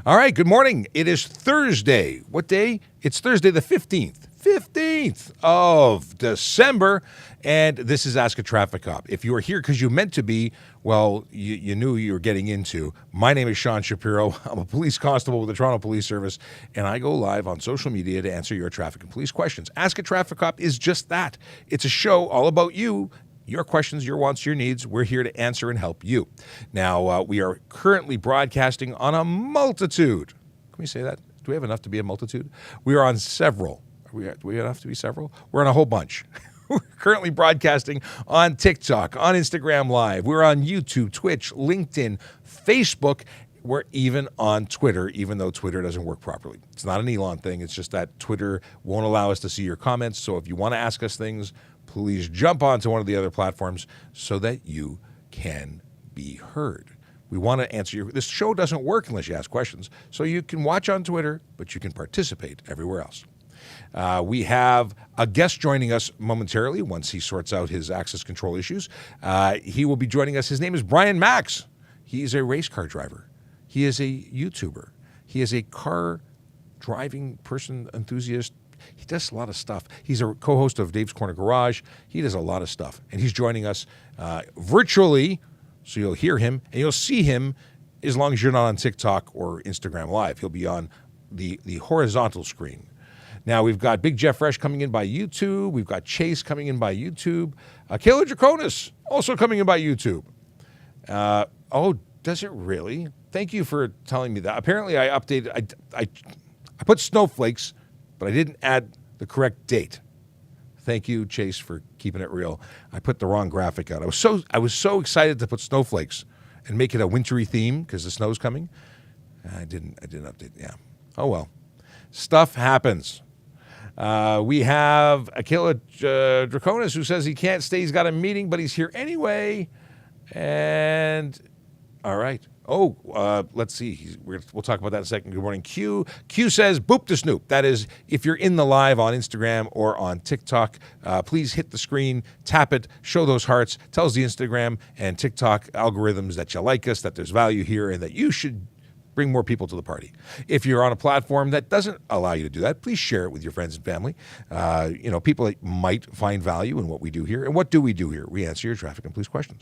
All right, good morning. It is Thursday. What day? It's Thursday the 15th. 15th of December, and this is Ask a Traffic Cop. If you are here because you meant to be, well, you knew you were getting into. My name is Sean Shapiro. I'm a police constable with the Toronto Police Service, and I go live on social media to answer your traffic and police questions. Ask a Traffic Cop is just that. It's a show all about you, your questions, your wants, your needs. We're here to answer and help you. Now, we are currently broadcasting on a multitude. Can we say that? Do we have enough to be a multitude? We are on several. Do we have to be several? We're on a whole bunch. We're currently broadcasting on TikTok, on Instagram Live. We're on YouTube, Twitch, LinkedIn, Facebook. We're even on Twitter, even though Twitter doesn't work properly. It's not an Elon thing. It's just that Twitter won't allow us to see your comments. So if you want to ask us things, please jump onto one of the other platforms so that you can be heard. We want to answer your... This show doesn't work unless you ask questions. So you can watch on Twitter, but you can participate everywhere else. We have a guest joining us momentarily once he sorts out his access control issues. He will be joining us. His name is Brian Max. He is a race car driver. He is a YouTuber. He is a car driving person enthusiast. He does a lot of stuff. He's a co-host of Dave's Corner Garage. He does a lot of stuff. And he's joining us virtually, so you'll hear him and you'll see him as long as you're not on TikTok or Instagram Live. He'll be on the horizontal screen. Now, we've got Big Jeff Fresh coming in by YouTube. We've got Chase coming in by YouTube. Kayla Draconis also coming in by YouTube. Oh, does it really? Thank you for telling me that. Apparently, I updated. I put snowflakes, but I didn't add the correct date. Thank you, Chase, for keeping it real. I put the wrong graphic out. I was so excited to put snowflakes and make it a wintry theme because the snow's coming. I didn't update. Yeah. Oh well. Stuff happens. We have Akila Draconis who says he can't stay. He's got a meeting, but he's here anyway. And all right. Oh, let's see. We'll talk about that in a second. Good morning, Q. Q says, boop to Snoop. That is, if you're in the live on Instagram or on TikTok, please hit the screen, tap it, show those hearts, tells the Instagram and TikTok algorithms that you like us, that there's value here, and that you should bring more people to the party. If you're on a platform that doesn't allow you to do that, please share it with your friends and family. People that might find value in what we do here. And what do we do here? We answer your traffic and police questions.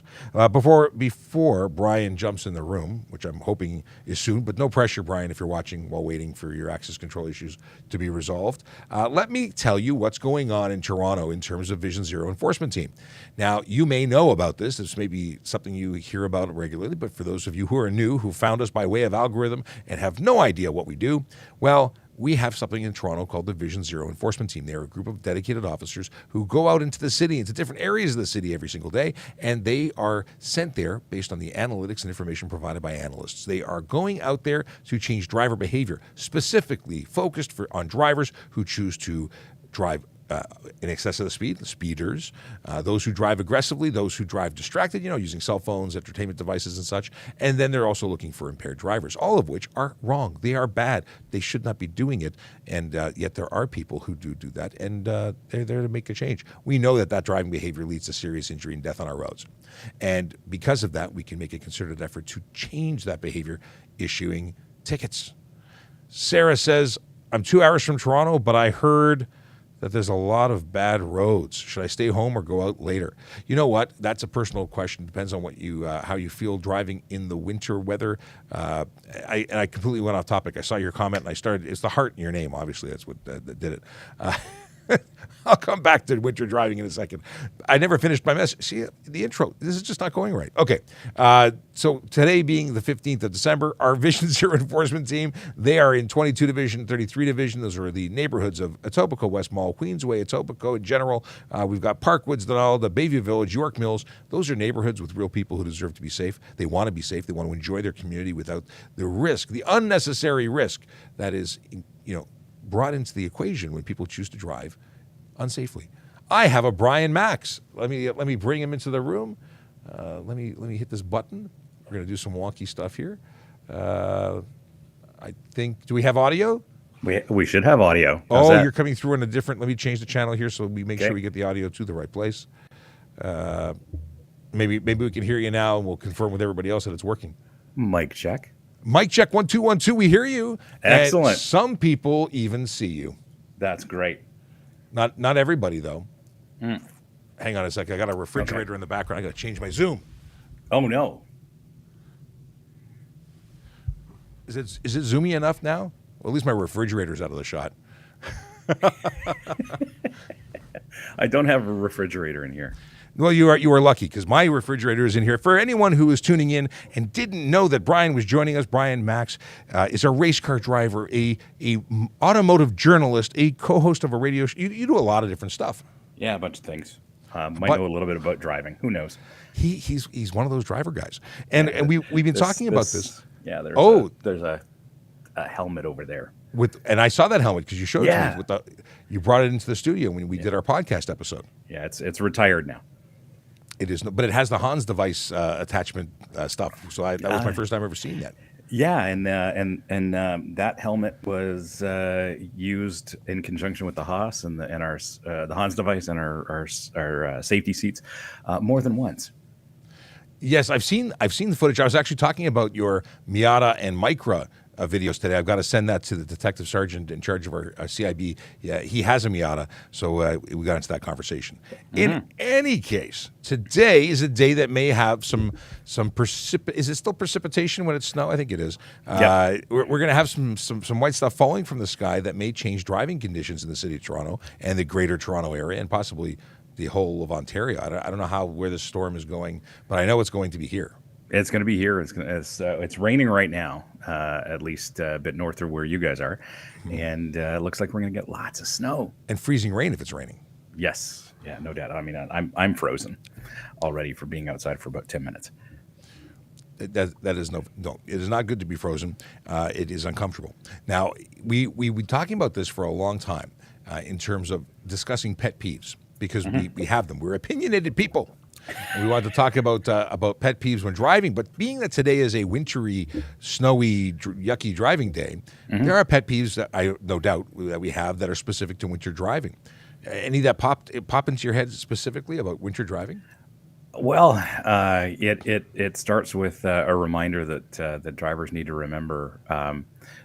Before Brian jumps in the room, which I'm hoping is soon, but no pressure, Brian, if you're watching while waiting for your access control issues to be resolved. Let me tell you what's going on in Toronto in terms of Vision Zero enforcement team. Now, you may know about this. This may be something you hear about regularly, but for those of you who are new, who found us by way of algorithm and have no idea what we do, well, we have something in Toronto called the Vision Zero Enforcement Team. They're a group of dedicated officers who go out into the city, into different areas of the city every single day, and they are sent there based on the analytics and information provided by analysts. They are going out there to change driver behavior, specifically focused on drivers who choose to drive in excess of the speed, the speeders, those who drive aggressively, those who drive distracted, using cell phones, entertainment devices and such. And then they're also looking for impaired drivers, all of which are wrong. They are bad. They should not be doing it. And yet there are people who do that, and they're there to make a change. We know that driving behavior leads to serious injury and death on our roads. And because of that, we can make a concerted effort to change that behavior, issuing tickets. Sarah says, I'm 2 hours from Toronto, but I heard that there's a lot of bad roads. Should I stay home or go out later? You know what? That's a personal question. Depends on what how you feel driving in the winter weather. I completely went off topic. I saw your comment and I started. It's the heart in your name. Obviously, that's what that did it. I'll come back to winter driving in a second. I never finished my message. See, the intro, this is just not going right. Okay, so today being the 15th of December, our Vision Zero enforcement team, they are in 22 Division, 33 Division. Those are the neighborhoods of Etobicoke, West Mall, Queensway, Etobicoke in general. We've got Parkwoods, Donald, Bayview Village, York Mills. Those are neighborhoods with real people who deserve to be safe. They want to be safe. They want to enjoy their community without the risk, the unnecessary risk that is, brought into the equation when people choose to drive unsafely. I have a Brian Max. Let me bring him into the room. Let me hit this button. We're going to do some wonky stuff here. I think. Do we have audio? We should have audio. How's that? You're coming through on a different. Let me change the channel here so we make sure we get the audio to the right place. Maybe we can hear you now, and we'll confirm with everybody else that it's working. Mic check. Mic check 1 2 1 2. We hear you. Excellent. And some people even see you. That's great. Not everybody though. Hang on a second. I got a refrigerator in the background. I got to change my zoom. Oh no. Is it zoomy enough now? Well, at least my refrigerator's out of the shot. I don't have a refrigerator in here. Well, you are lucky because my refrigerator is in here. For anyone who is tuning in and didn't know that Brian was joining us, Brian Max is a race car driver, a automotive journalist, a co-host of a radio show. You do a lot of different stuff. Yeah, a bunch of things. Might know a little bit about driving. Who knows? He's one of those driver guys, and we've been talking about this. Yeah, there's a helmet over there. And I saw that helmet because you showed it to me. You brought it into the studio when we did our podcast episode. Yeah, it's retired now. It is, but it has the Hans device attachment stuff. So that was my first time ever seeing that. Yeah, and that helmet was used in conjunction with the Haas and the Hans device and our safety seats more than once. Yes, I've seen the footage. I was actually talking about your Miata and Micra videos today. I've got to send that to the detective sergeant in charge of our CIB. Yeah, he has a Miata, so we got into that conversation. In any case, today is a day that may have some Is it still precipitation when it's snow? I think it is. Yeah. We're going to have some white stuff falling from the sky that may change driving conditions in the city of Toronto and the greater Toronto area and possibly the whole of Ontario. I don't know where this storm is going, but I know it's going to be here. It's going to be here. It's raining right now, at least a bit north of where you guys are, and it looks like we're going to get lots of snow and freezing rain if it's raining. Yes, yeah, no doubt. I mean, I'm frozen already for being outside for about 10 minutes. That is no. It is not good to be frozen. It is uncomfortable. Now we've been talking about this for a long time in terms of discussing pet peeves because we have them. We're opinionated people. And we wanted to talk about pet peeves when driving, but being that today is a wintry, snowy, yucky driving day, there are pet peeves that no doubt that we have that are specific to winter driving. Any that pop into your head specifically about winter driving? Well, it starts with a reminder that drivers need to remember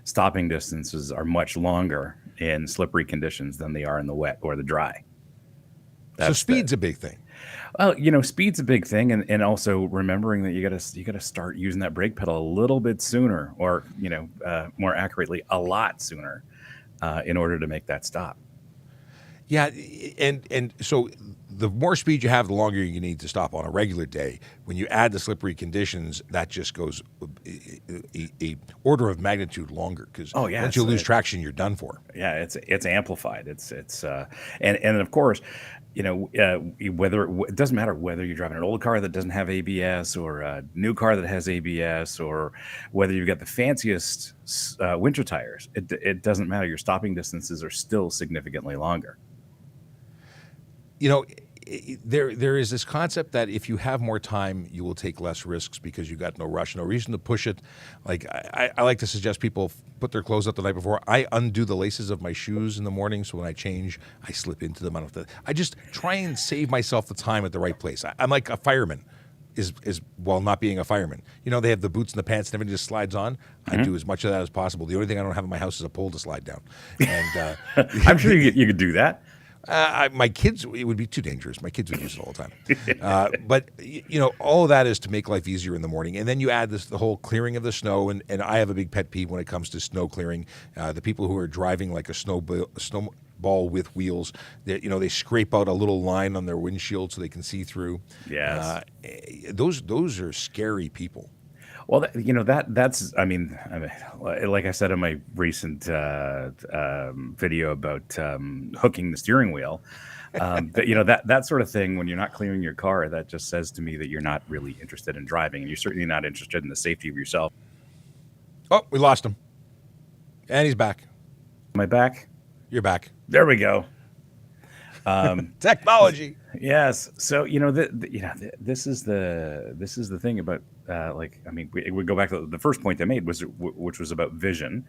stopping distances are much longer in slippery conditions than they are in the wet or the dry. So speed's a big thing. Well, speed's a big thing, and also remembering that you gotta start using that brake pedal a little bit sooner, or more accurately, a lot sooner, in order to make that stop. Yeah, and so the more speed you have, the longer you need to stop on a regular day. When you add the slippery conditions, that just goes a order of magnitude longer because once you lose traction, you're done for. Yeah, it's amplified. It's and of course, whether it doesn't matter whether you're driving an old car that doesn't have ABS or a new car that has ABS or whether you've got the fanciest winter tires. It doesn't matter. Your stopping distances are still significantly longer. There is this concept that if you have more time, you will take less risks because you got no rush, no reason to push it. Like I like to suggest people put their clothes up the night before. I undo the laces of my shoes in the morning, so when I change, I slip into them. I just try and save myself the time at the right place. I'm like a fireman, is while not being a fireman. They have the boots and the pants and everything just slides on. I do as much of that as possible. The only thing I don't have in my house is a pole to slide down. And I'm sure you could do that. My kids, it would be too dangerous. My kids would use it all the time. But all of that is to make life easier in the morning. And then you add the whole clearing of the snow. And I have a big pet peeve when it comes to snow clearing. The people who are driving like a snowball with wheels, they scrape out a little line on their windshield so they can see through. Yes. Those are scary people. Well, that's. I mean, like I said in my recent video about hooking the steering wheel, that sort of thing. When you're not clearing your car, that just says to me that you're not really interested in driving, and you're certainly not interested in the safety of yourself. Oh, we lost him, and he's back. Am I back? You're back. There we go. Technology. Yes. So this is the thing about like, I mean, we go back to the first point they made which was about vision.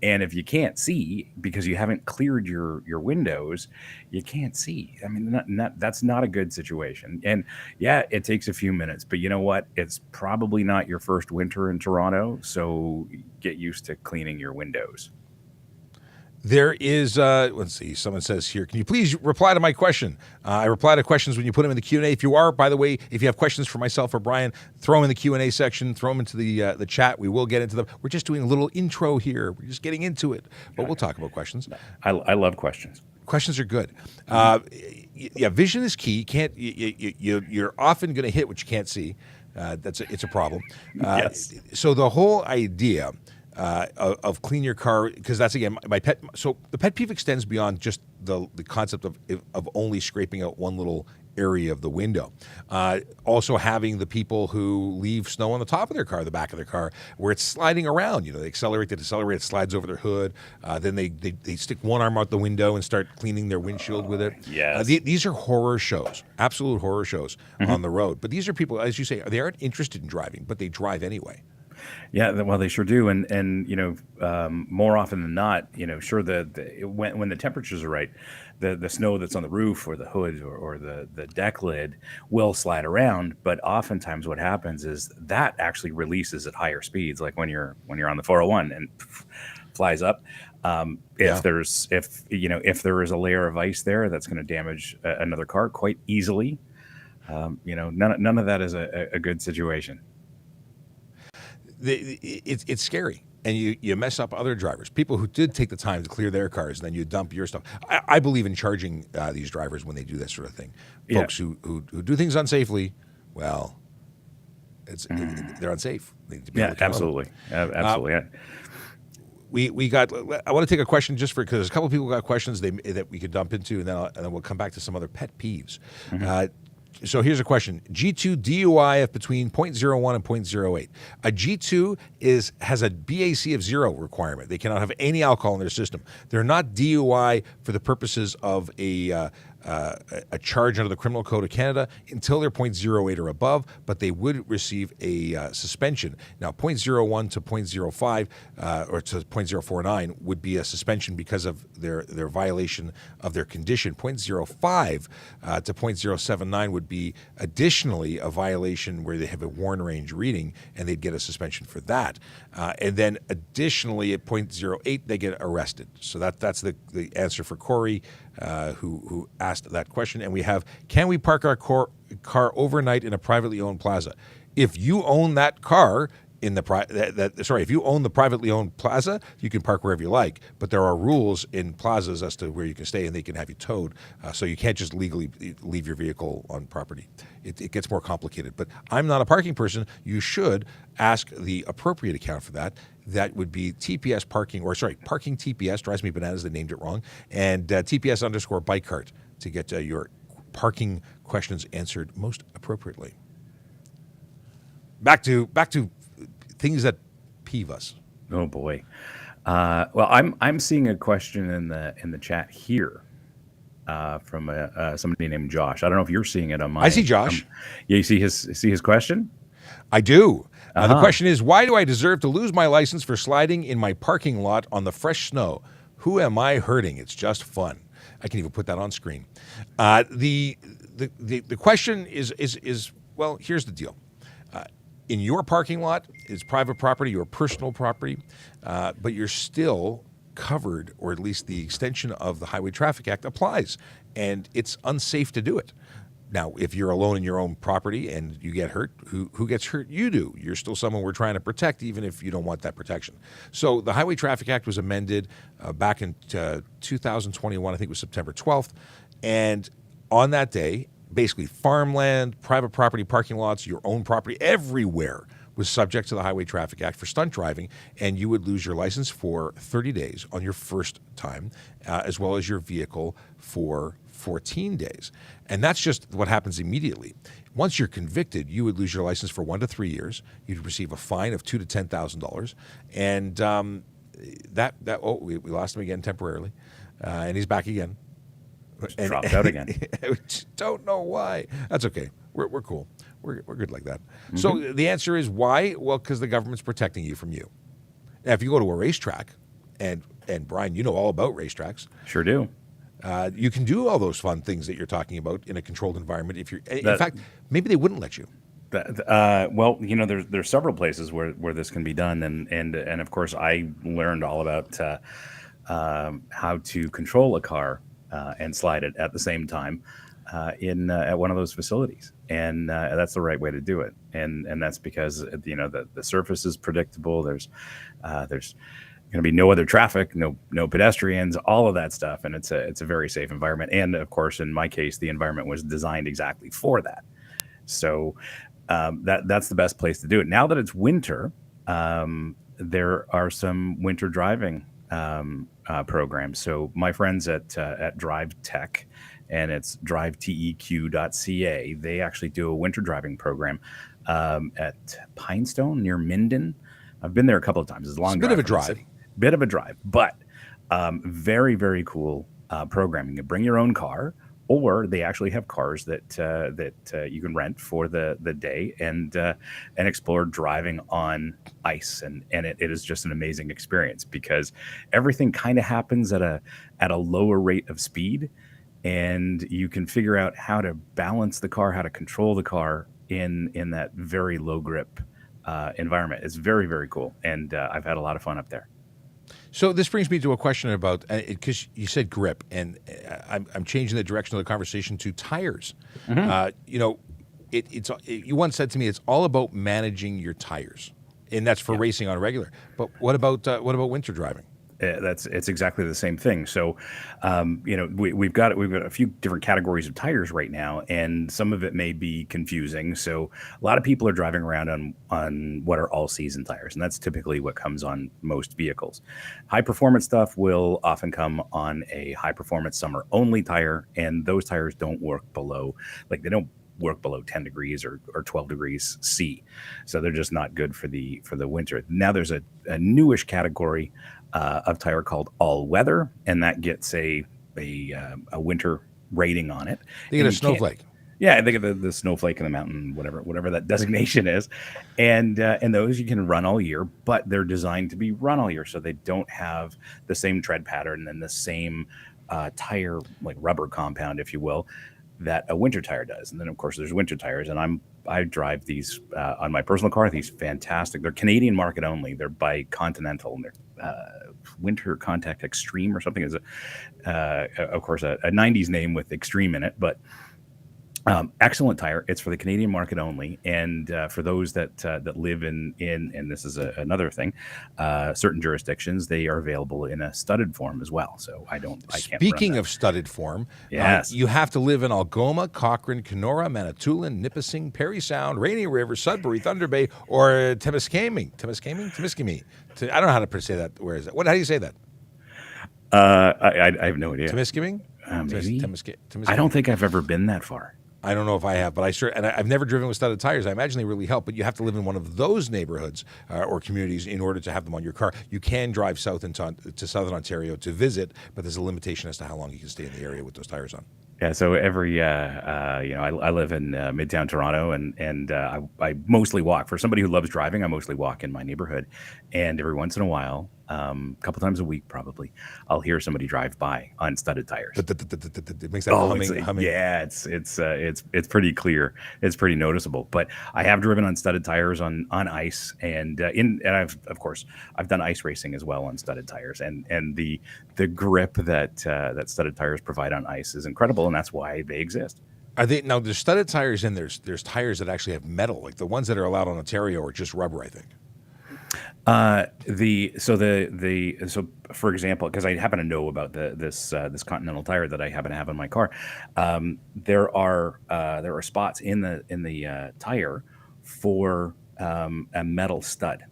And if you can't see because you haven't cleared your windows, you can't see. I mean, that's not a good situation. And yeah, it takes a few minutes, but you know what? It's probably not your first winter in Toronto, so get used to cleaning your windows. There is, let's see, someone says here, can you please reply to my question? I reply to questions when you put them in the Q&A. If you are, by the way, if you have questions for myself or Brian, throw them in the Q&A section, throw them into the chat. We will get into them. We're just doing a little intro here. We're just getting into it, but we'll talk about questions. I love questions. Questions are good. Yeah, vision is key. You're often going to hit what you can't see. It's a problem. Yes. So the whole idea of clean your car, because that's again my pet. So the pet peeve extends beyond just the concept of only scraping out one little area of the window. Also having the people who leave snow on the top of their car, the back of their car, where it's sliding around. They accelerate, it slides over their hood. Then they stick one arm out the window and start cleaning their windshield with it. Yes. These are horror shows, absolute horror shows on the road. But these are people, as you say, they aren't interested in driving, but they drive anyway. Yeah, well, they sure do, and more often than not, sure when the temperatures are right, the snow that's on the roof or the hood or the deck lid will slide around. But oftentimes, what happens is that actually releases at higher speeds, like when you're on the 401 and flies up. If there is a layer of ice there, that's going to damage another car quite easily. None of that is a good situation. It's scary, and you mess up other drivers, people who did take the time to clear their cars, and then you dump your stuff. I believe in charging these drivers when they do that sort of thing. Folks who do things unsafely, well, they're unsafe. They need to be Absolutely. We got. I want to take a question just because there's a couple of people got questions that we could dump into, and then we'll come back to some other pet peeves. So here's a question. G2 DUI of between 0.01 and 0.08. A G2 has a BAC of 0 requirement. They cannot have any alcohol in their system. They're not DUI for the purposes of a charge under the Criminal Code of Canada until they're 0.08 or above, but they would receive a suspension. Now, 0.01 to 0.05 or to 0.049 would be a suspension because of their violation of their condition. 0.05 to 0.079 would be additionally a violation where they have a worn range reading, and they'd get a suspension for that. And then additionally at 0.08, they get arrested. So that's the answer for Corey, who asked that question. And we have, can we park our car overnight in a privately owned plaza? If you own that car in the if you own the privately owned plaza, you can park wherever you like. But there are rules in plazas as to where you can stay, and they can have you towed. So you can't just legally leave your vehicle on property. It gets more complicated. But I'm not a parking person. You should ask the appropriate account for that. That would be TPS parking, parking TPS, drives me bananas, they named it wrong, and TPS_bike cart to get your parking questions answered most appropriately. Back to things that peeve us. Oh boy. Well, I'm seeing a question in the chat here from somebody named Josh. I don't know if you're seeing it on my. I see Josh. Yeah, you see his question? I do. The question is, why do I deserve to lose my license for sliding in my parking lot on the fresh snow? Who am I hurting? It's just fun. I can even put that on screen. The question is well, here's the deal. In your parking lot, it's private property, your personal property, but you're still covered, or at least the extension of the Highway Traffic Act applies, and it's unsafe to do it. Now, if you're alone in your own property and you get hurt, who gets hurt? You do. You're still someone we're trying to protect, even if you don't want that protection. So the Highway Traffic Act was amended back in 2021, I think it was September 12th, and on that day, basically farmland, private property, parking lots, your own property, everywhere was subject to the Highway Traffic Act for stunt driving, and you would lose your license for 30 days on your first time, as well as your vehicle for 14 days. And that's just what happens immediately. Once you're convicted, you would lose your license for 1 to 3 years. You'd receive a fine of $2,000 to $10,000, and we lost him again temporarily, and he's back again. Dropped out again. Don't know why. That's okay. We're cool. we're good like that. Mm-hmm. So the answer is why? Well, because the government's protecting you from you. Now, if you go to a racetrack, and Brian, you know all about racetracks. Sure do. You can do all those fun things that you're talking about in a controlled environment. If you're, in That- fact, maybe they wouldn't let you. Well, there's several places where this can be done, and of course, I learned all about how to control a car and slide it at the same time in at one of those facilities, and that's the right way to do it, and that's because the surface is predictable. There's going to be no other traffic, no pedestrians, all of that stuff, and it's a very safe environment. And of course, in my case, the environment was designed exactly for that. So that's the best place to do it. Now that it's winter, there are some winter driving programs. So my friends at Drive Tech, and it's driveteq.ca, they actually do a winter driving program at Pinestone near Minden. I've been there a couple of times. It's a long It's a bit of a from the drive. city. Bit of a drive, but very, very cool programming. You bring your own car, or they actually have cars that you can rent for the day and explore driving on ice, and it is just an amazing experience because everything kind of happens at a lower rate of speed, and you can figure out how to balance the car, how to control the car in that very low grip environment. It's very, very cool, and I've had a lot of fun up there. So this brings me to a question about, because you said grip, and I'm changing the direction of the conversation to tires. You once said to me, it's all about managing your tires, and that's for racing on a regular. But what about winter driving? It's exactly the same thing. So, we've got a few different categories of tires right now, and some of it may be confusing. So, a lot of people are driving around on what are all season tires, and that's typically what comes on most vehicles. High performance stuff will often come on a high performance summer only tire, and those tires don't work below, they don't work below 10 degrees or 12 degrees C. So they're just not good for the winter. Now there's a newish category of tire called all weather, and that gets a winter rating on it. They get a snowflake. Yeah, they get the snowflake in the mountain, whatever that designation is, and those you can run all year, but they're designed to be run all year, so they don't have the same tread pattern and the same tire, like rubber compound, if you will, that a winter tire does. And then of course there's winter tires, and I drive these on my personal car. These fantastic. They're Canadian market only. They're by Continental, and they're Winter Contact Extreme or something. Is of course a 90s name with extreme in it, but excellent tire. It's for the Canadian market only, and for those that live in and this is another thing, certain jurisdictions, they are available in a studded form as well. So I can't. Speaking of studded form, yes, you have to live in Algoma, Cochrane, Kenora, Manitoulin, Nipissing, Parry Sound, Rainy River, Sudbury, Thunder Bay, or Temiskaming. I don't know how to say that. Where is it? How do you say that? I have no idea. Temiskaming? Maybe. I don't think I've ever been that far. I don't know if I have, but I've never driven with studded tires. I imagine they really help, but you have to live in one of those neighborhoods or communities in order to have them on your car. You can drive south to Southern Ontario to visit, but there's a limitation as to how long you can stay in the area with those tires on. Yeah, so every I live in Midtown Toronto, and I mostly walk. For somebody who loves driving, I mostly walk in my neighborhood, and every once in a while, a couple times a week probably, I'll hear somebody drive by on studded tires. It makes that humming. Yeah, it's pretty clear. It's pretty noticeable. But I have driven on studded tires on ice, and I've done ice racing as well on studded tires, and the grip that studded tires provide on ice is incredible, and that's why they exist. Are they now? There's studded tires, and there's tires that actually have metal, like the ones that are allowed on Ontario are just rubber, I think. So for example, because I happen to know about this Continental tire that I happen to have in my car, there are spots in the tire for a metal stud.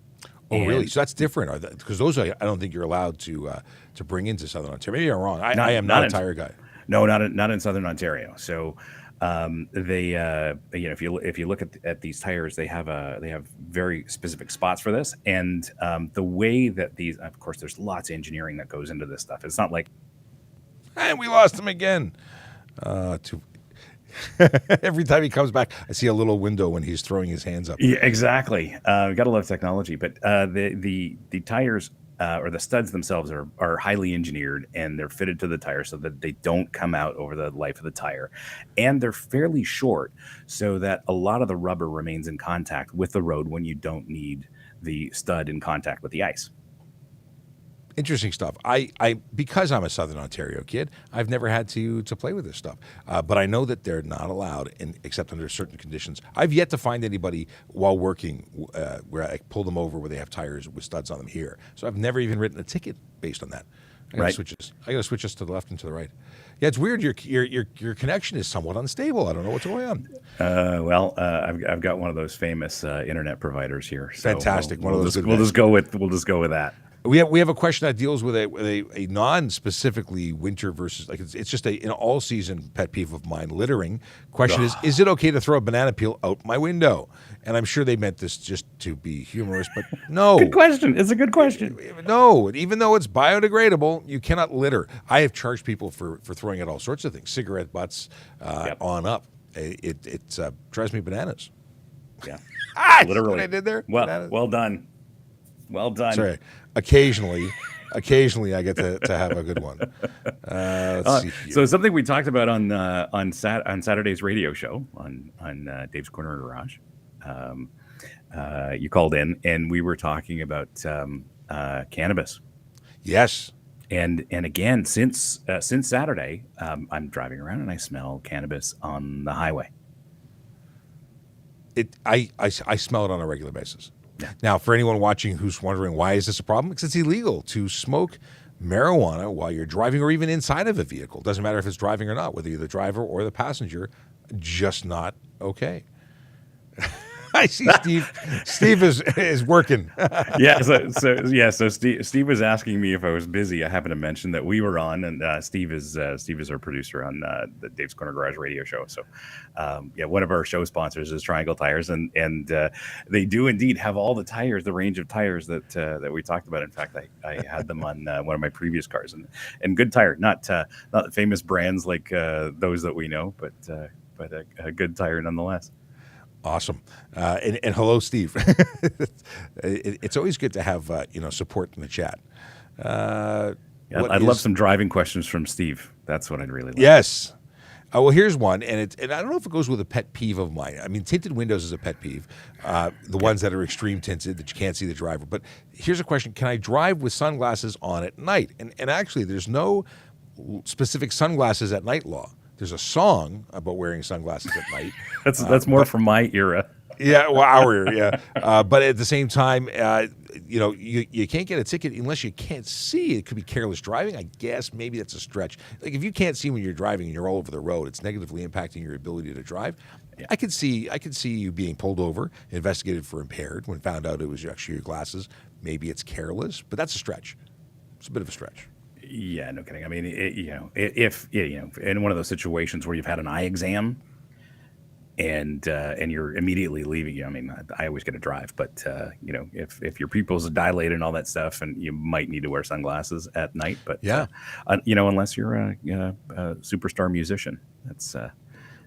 Oh, really? So that's different, because those I don't think you're allowed to bring into Southern Ontario. Maybe I'm wrong. I am not a tire guy. No, not in Southern Ontario. So if you look at these tires, they have very specific spots for this, and the way that these, of course, there's lots of engineering that goes into this stuff. It's not like, and we lost him again. Every time he comes back, I see a little window when he's throwing his hands up. Yeah, exactly. Gotta love technology, but the tires or the studs themselves are highly engineered, and they're fitted to the tire so that they don't come out over the life of the tire, and they're fairly short, so that a lot of the rubber remains in contact with the road when you don't need the stud in contact with the ice. Interesting stuff. Because I'm a Southern Ontario kid, I've never had to play with this stuff. But I know that they're not allowed, except under certain conditions. I've yet to find anybody while working where I pull them over where they have tires with studs on them here. So I've never even written a ticket based on that. I got to switch this to the left and to the right. Yeah, it's weird. Your connection is somewhat unstable. I don't know what's going on. I've got one of those famous internet providers here. So Fantastic. We'll just go with that. We have a question that deals with a non-specifically winter versus it's just an all season pet peeve of mine. Littering. Question is it okay to throw a banana peel out my window? And I'm sure they meant this just to be humorous, but no. Good question. It's a good question. No, even though it's biodegradable, you cannot litter. I have charged people for throwing out all sorts of things, cigarette butts on up. It drives me bananas. Yeah, literally. What I did there. Well done. Well done. Sorry. Occasionally, I get to have a good one. Let's see here. So something we talked about on Saturday's radio show on Dave's Corner Garage. You called in, and we were talking about cannabis. Yes. And again, since Saturday, I'm driving around and I smell cannabis on the highway. I smell it on a regular basis. Yeah. Now, for anyone watching who's wondering why is this a problem, because it's illegal to smoke marijuana while you're driving or even inside of a vehicle. Doesn't matter if it's driving or not, whether you're the driver or the passenger, just not okay. I see Steve. Steve is working. So Steve was asking me if I was busy. I happened to mention that we were on, and Steve is our producer on the Dave's Corner Garage radio show. So, one of our show sponsors is Triangle Tires, and they do indeed have all the tires, the range of tires that we talked about. In fact, I had them on one of my previous cars, and good tire, not famous brands like those that we know, but a good tire nonetheless. Awesome. And hello, Steve. It's always good to have support in the chat. I'd love some driving questions from Steve. That's what I'd really like. Yes. Well, here's one, and I don't know if it goes with a pet peeve of mine. I mean, tinted windows is a pet peeve, the ones that are extreme tinted that you can't see the driver. But here's a question. Can I drive with sunglasses on at night? And actually, there's no specific sunglasses at night law. There's a song about wearing sunglasses at night. That's more from my era. Yeah, well, our era, yeah. But at the same time, you can't get a ticket unless you can't see. It could be careless driving. I guess maybe that's a stretch. Like if you can't see when you're driving and you're all over the road, it's negatively impacting your ability to drive. Yeah. I could see you being pulled over, investigated for impaired. When found out it was actually your glasses, maybe it's careless, but that's a stretch. It's a bit of a stretch. Yeah, no kidding. I mean, if in one of those situations where you've had an eye exam and you're immediately leaving, I mean, I always get to drive, but if your pupils are dilated and all that stuff, and you might need to wear sunglasses at night, but unless you're a superstar musician, that's well,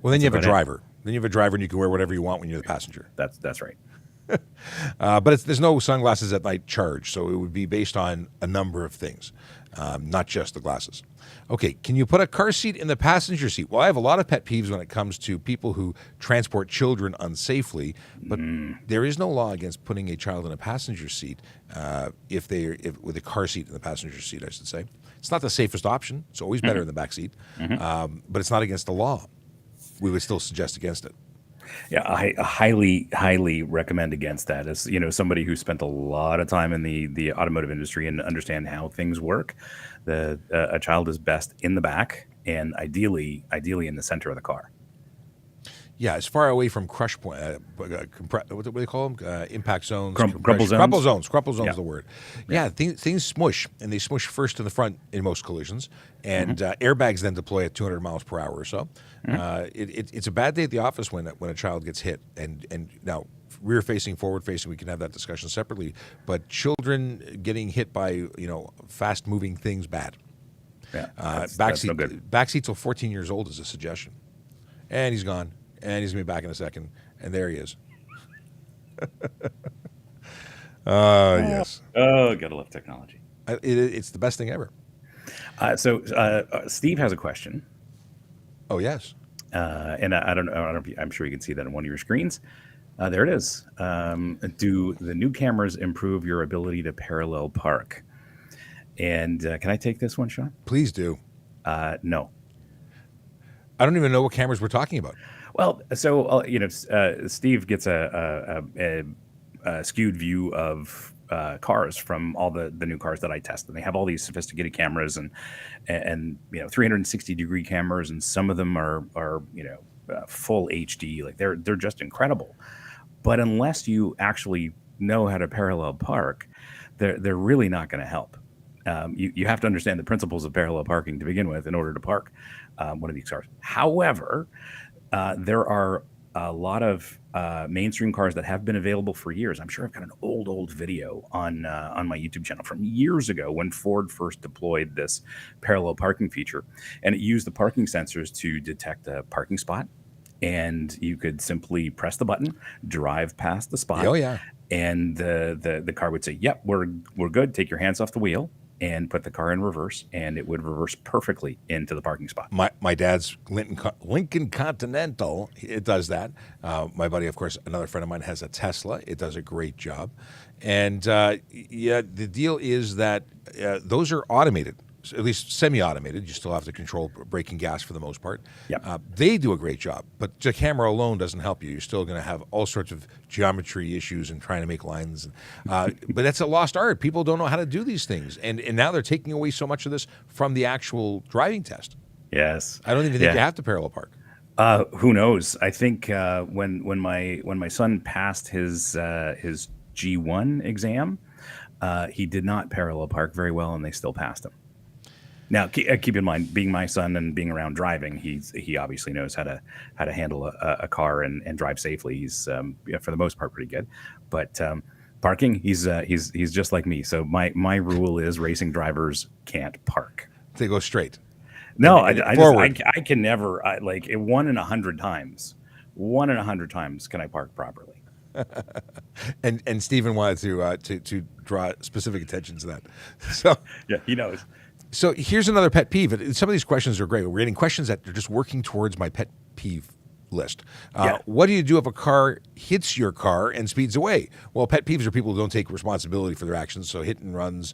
then you have a driver. Then you have a driver, and you can wear whatever you want when you're the passenger. That's right. But there's no sunglasses at night charge, so it would be based on a number of things, not just the glasses. Okay, can you put a car seat in the passenger seat? Well, I have a lot of pet peeves when it comes to people who transport children unsafely, but there is no law against putting a child in a passenger seat with a car seat in the passenger seat, I should say. It's not the safest option. It's always better in the back seat, but it's not against the law. We would still suggest against it. Yeah, I highly recommend against that. As somebody who spent a lot of time in the automotive industry and understand how things work, a child is best in the back and ideally in the center of the car. Yeah, as far away from crush point, what do they call them? Impact zones, crumple zones. Crumple zones is the word. Yeah, things smush, and they smush first in the front in most collisions, and airbags then deploy at 200 miles per hour or so. It's a bad day at the office when a child gets hit, and now rear facing, forward facing, we can have that discussion separately. But children getting hit by fast moving things, bad. Yeah, backseat no good. Backseat till 14 years old is a suggestion. and he's gone, and he's gonna be back in a second, and there he is. Yes, Oh, gotta love technology. it's the best thing ever. Steve has a question, Oh yes, and I don't know. I'm sure you can see that on one of your screens. There it is. Do the new cameras improve your ability to parallel park? And can I take this one, Sean? please do. No. I don't even know what cameras we're talking about. Well, Steve gets a skewed view of cars from all the new cars that I test, and they have all these sophisticated cameras and 360-degree cameras, and some of them are full HD, like they're just incredible. But unless you actually know how to parallel park, they're really not going to help. You have to understand the principles of parallel parking to begin with in order to park one of these cars. However, there are a lot of mainstream cars that have been available for years. I'm sure I've got an old video on my YouTube channel from years ago when Ford first deployed this parallel parking feature, and it used the parking sensors to detect a parking spot. And you could simply press the button, drive past the spot. Oh yeah, And the car would say, "Yep, we're good. Take your hands off the wheel," and put the car in reverse, and it would reverse perfectly into the parking spot. my dad's Lincoln Continental. It does that. My buddy, of course, another friend of mine has a Tesla. It does a great job. And yeah, the deal is that those are automated, at least semi-automated. You still have to control brake and gas for the most part. Yep. They do a great job, but the camera alone doesn't help you. You're still going to have all sorts of geometry issues and trying to make lines. But that's a lost art. People don't know how to do these things, and now they're taking away so much of this from the actual driving test. Yes. I don't even think you have to parallel park. Who knows? I think when my son passed his G1 exam, he did not parallel park very well, and they still passed him. Now, keep in mind, being my son and being around driving, he obviously knows how to handle a car and drive safely. He's for the most part pretty good, but parking, he's just like me. So my rule is racing drivers can't park. They go straight. No, forward. I can never like 1 in 100 times. 1 in 100 times can I park properly. And Stephen wanted to draw specific attention to that. So Yeah, he knows. So here's another pet peeve. Some of these questions are great. We're getting questions that are just working towards my pet peeve list. Yeah. What do you do if a car hits your car and speeds away? Well, pet peeves are people who don't take responsibility for their actions. So hit and runs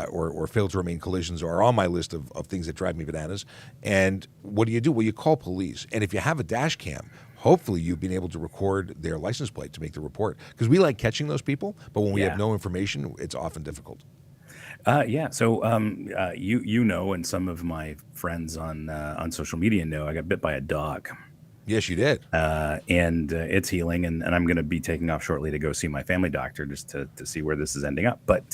or fail to remain collisions are on my list of things that drive me bananas. And what do you do? Well, you call police. And if you have a dash cam, hopefully you've been able to record their license plate to make the report. Because we like catching those people, but when we have no information, it's often difficult. Yeah. So you know, and some of my friends on social media know, I got bit by a dog. Yes, you did. And it's healing, and I'm going to be taking off shortly to go see my family doctor just to see where this is ending up. But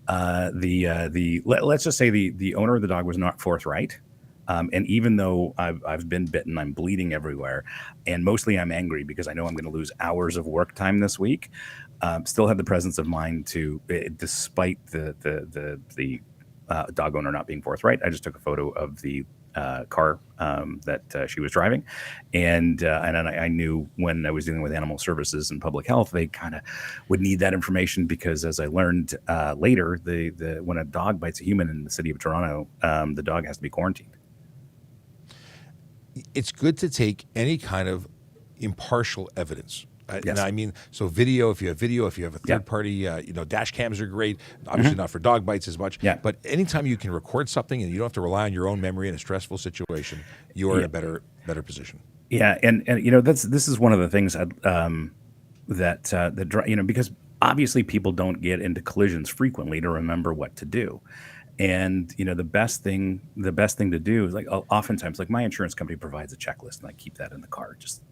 let's just say the owner of the dog was not forthright. And even though I've been bitten, I'm bleeding everywhere, and mostly I'm angry because I know I'm going to lose hours of work time this week. Still had the presence of mind to, despite the dog owner not being forthright, I just took a photo of the car that she was driving, and I knew when I was dealing with animal services and public health, they kind of would need that information because, as I learned later, when a dog bites a human in the city of Toronto, the dog has to be quarantined. It's good to take any kind of impartial evidence. Yes. And I mean, so video, if you have a third party, dash cams are great. Obviously not for dog bites as much. Yeah. But anytime you can record something and you don't have to rely on your own memory in a stressful situation, you are in a better position. Yeah, and this is one of the things because obviously people don't get into collisions frequently to remember what to do. And the best thing to do is, like, oftentimes, like, my insurance company provides a checklist, and I keep that in the car just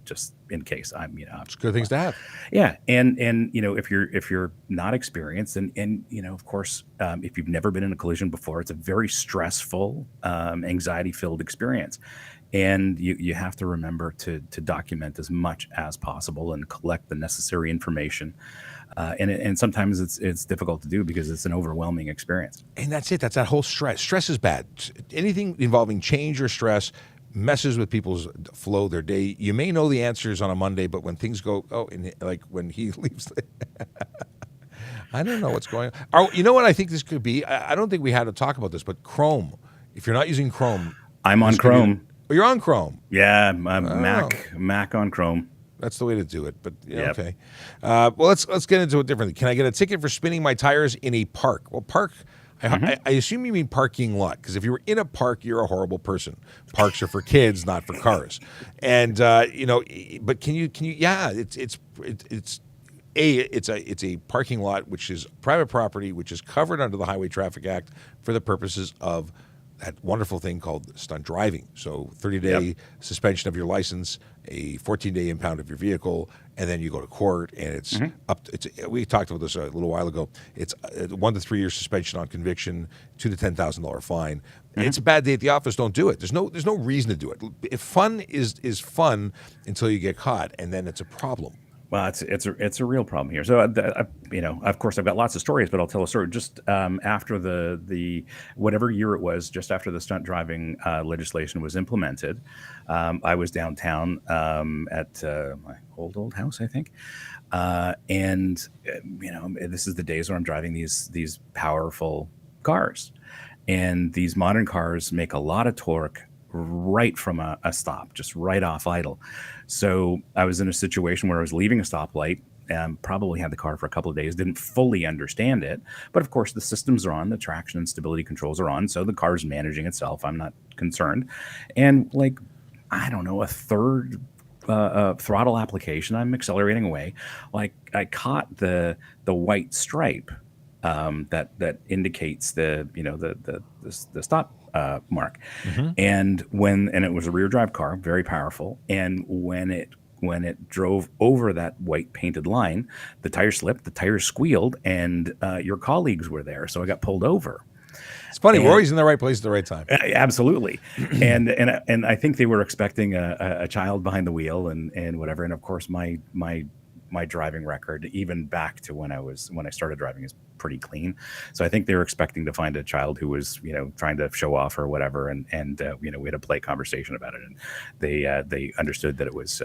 in case It's good things to have. Yeah, and if you're not experienced, and of course, if you've never been in a collision before, it's a very stressful, anxiety-filled experience, and you have to remember to document as much as possible and collect the necessary information. And sometimes it's difficult to do because it's an overwhelming experience. And that's it. That's that whole stress. Stress is bad. Anything involving change or stress messes with people's flow, their day. You may know the answers on a Monday, but when things go, and like when he leaves, I don't know what's going on. You know what I think this could be? I don't think we had to talk about this, but Chrome. If you're not using Chrome, I'm on Chrome. You're on Chrome. Yeah, Mac on Chrome. That's the way to do it. But yeah, Yep. okay. Well, let's get into it differently. Can I get a ticket for spinning my tires in a park? Well, park. I assume you mean parking lot, because if you were in a park, you're a horrible person. Parks are for kids, not for cars. And but can you? Yeah, it's a parking lot which is private property, which is covered under the Highway Traffic Act for the purposes of that wonderful thing called stunt driving. So 30-day suspension of your license, a 14-day impound of your vehicle, and then you go to court, and it's we talked about this a little while ago. It's 1 to 3 year suspension on conviction, $2,000 to $10,000 fine. It's a bad day at the office. Don't do it. There's no reason to do it. If fun is fun until you get caught, and then it's a problem. Well, it's a real problem here. So, of course, I've got lots of stories, but I'll tell a story. Just after the whatever year it was, just after the stunt driving legislation was implemented, I was downtown at my old house, I think, and this is the days where I'm driving these powerful cars, and these modern cars make a lot of torque right from a stop, just right off idle. So I was in a situation where I was leaving a stoplight and probably had the car for a couple of days, didn't fully understand it. But of course, the systems are on, the traction and stability controls are on. So the car's managing itself. I'm not concerned. And I don't know, a third throttle application, I'm accelerating away. I caught the white stripe that indicates the stop mark. And it was a rear drive car, very powerful. And when it drove over that white painted line, the tire slipped, the tires squealed, and your colleagues were there. So I got pulled over. It's funny. We're always in the right place at the right time. Absolutely. and I think they were expecting a child behind the wheel and whatever. And of course, my driving record, even back to when I started driving, is pretty clean. So I think they were expecting to find a child who was, trying to show off or whatever. And we had a polite conversation about it. And they understood that it was,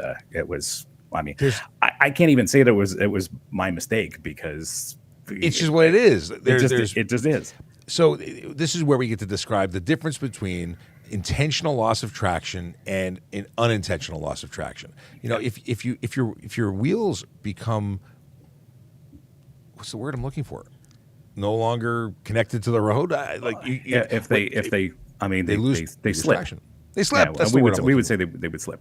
I mean, I can't even say that it was my mistake, because it's just what it is. It just is. So this is where we get to describe the difference between intentional loss of traction and an unintentional loss of traction. If your wheels become, what's the word I'm looking for? No longer connected to the road. If they lose slip. Traction. They slip. Yeah, That's the word. We would say they would slip.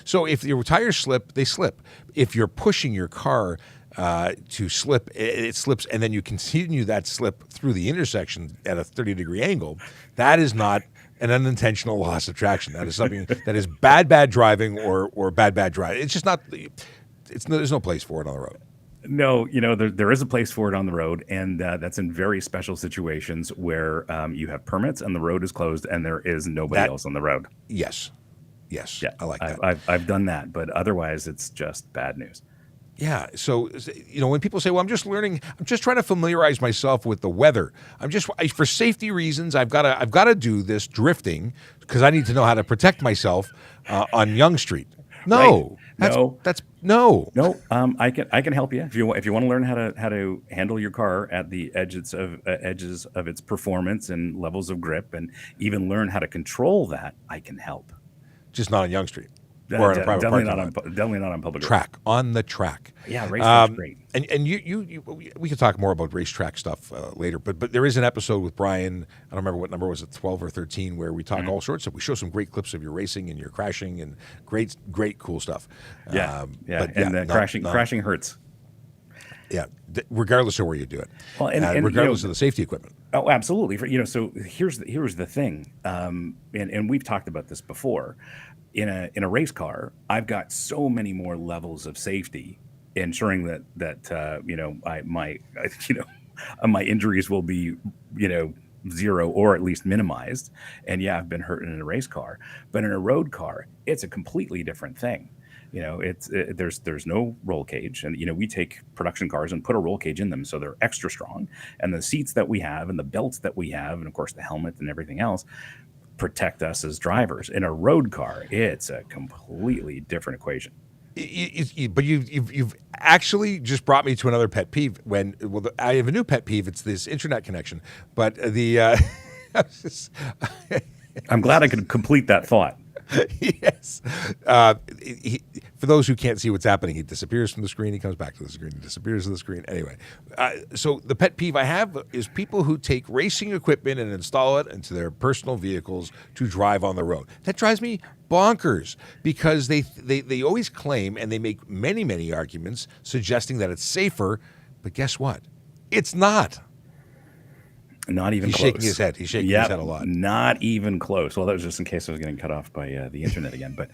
So if your tires slip, they slip. If you're pushing your car to slip, it slips, and then you continue that slip through the intersection at a 30-degree angle. That is not an unintentional loss of traction. That is something that is bad driving or bad driving. It's just not. There's no place for it on the road. No, there is a place for it on the road, and that's in very special situations where you have permits and the road is closed and there is nobody else on the road. Yes, yeah, I like that. I've done that, but otherwise it's just bad news. Yeah. So, when people say, well, I'm just trying to familiarize myself with the weather. For safety reasons, I've got to do this drifting because I need to know how to protect myself on Yonge Street. No. Right. No. I can help you if you want to learn how to handle your car at the edges of its performance and levels of grip, and even learn how to control that. I can help. Just not on Yonge Street. Or on a private definitely not on public track. On the track. Yeah, racetrack's great. And we can talk more about racetrack stuff later. But there is an episode with Brian. I don't remember what number was it, 12 or 13, where we talk all sorts of. We show some great clips of your racing and your crashing and great cool stuff. Crashing hurts. Yeah, regardless of where you do it. Well, and regardless of the safety equipment. Oh, absolutely. So here's the thing, and we've talked about this before. In a race car, I've got so many more levels of safety, ensuring that my injuries will be zero or at least minimized. And yeah, I've been hurt in a race car, but in a road car, it's a completely different thing. There's no roll cage, and we take production cars and put a roll cage in them so they're extra strong, and the seats that we have and the belts that we have, and of course the helmet and everything else, protect us as drivers. In a road car, it's a completely different equation. But you've actually just brought me to another pet peeve. I have a new pet peeve. It's this internet connection. But I was just- I'm glad I could complete that thought. yes. For those who can't see what's happening, he disappears from the screen. He comes back to the screen. He disappears from the screen. Anyway, so the pet peeve I have is people who take racing equipment and install it into their personal vehicles to drive on the road. That drives me bonkers because they always claim, and they make many arguments suggesting that it's safer. But guess what? It's not. Not even He's close. shaking his head. He's shaking his head a lot. Not even close. Well, that was just in case I was getting cut off by the internet again. But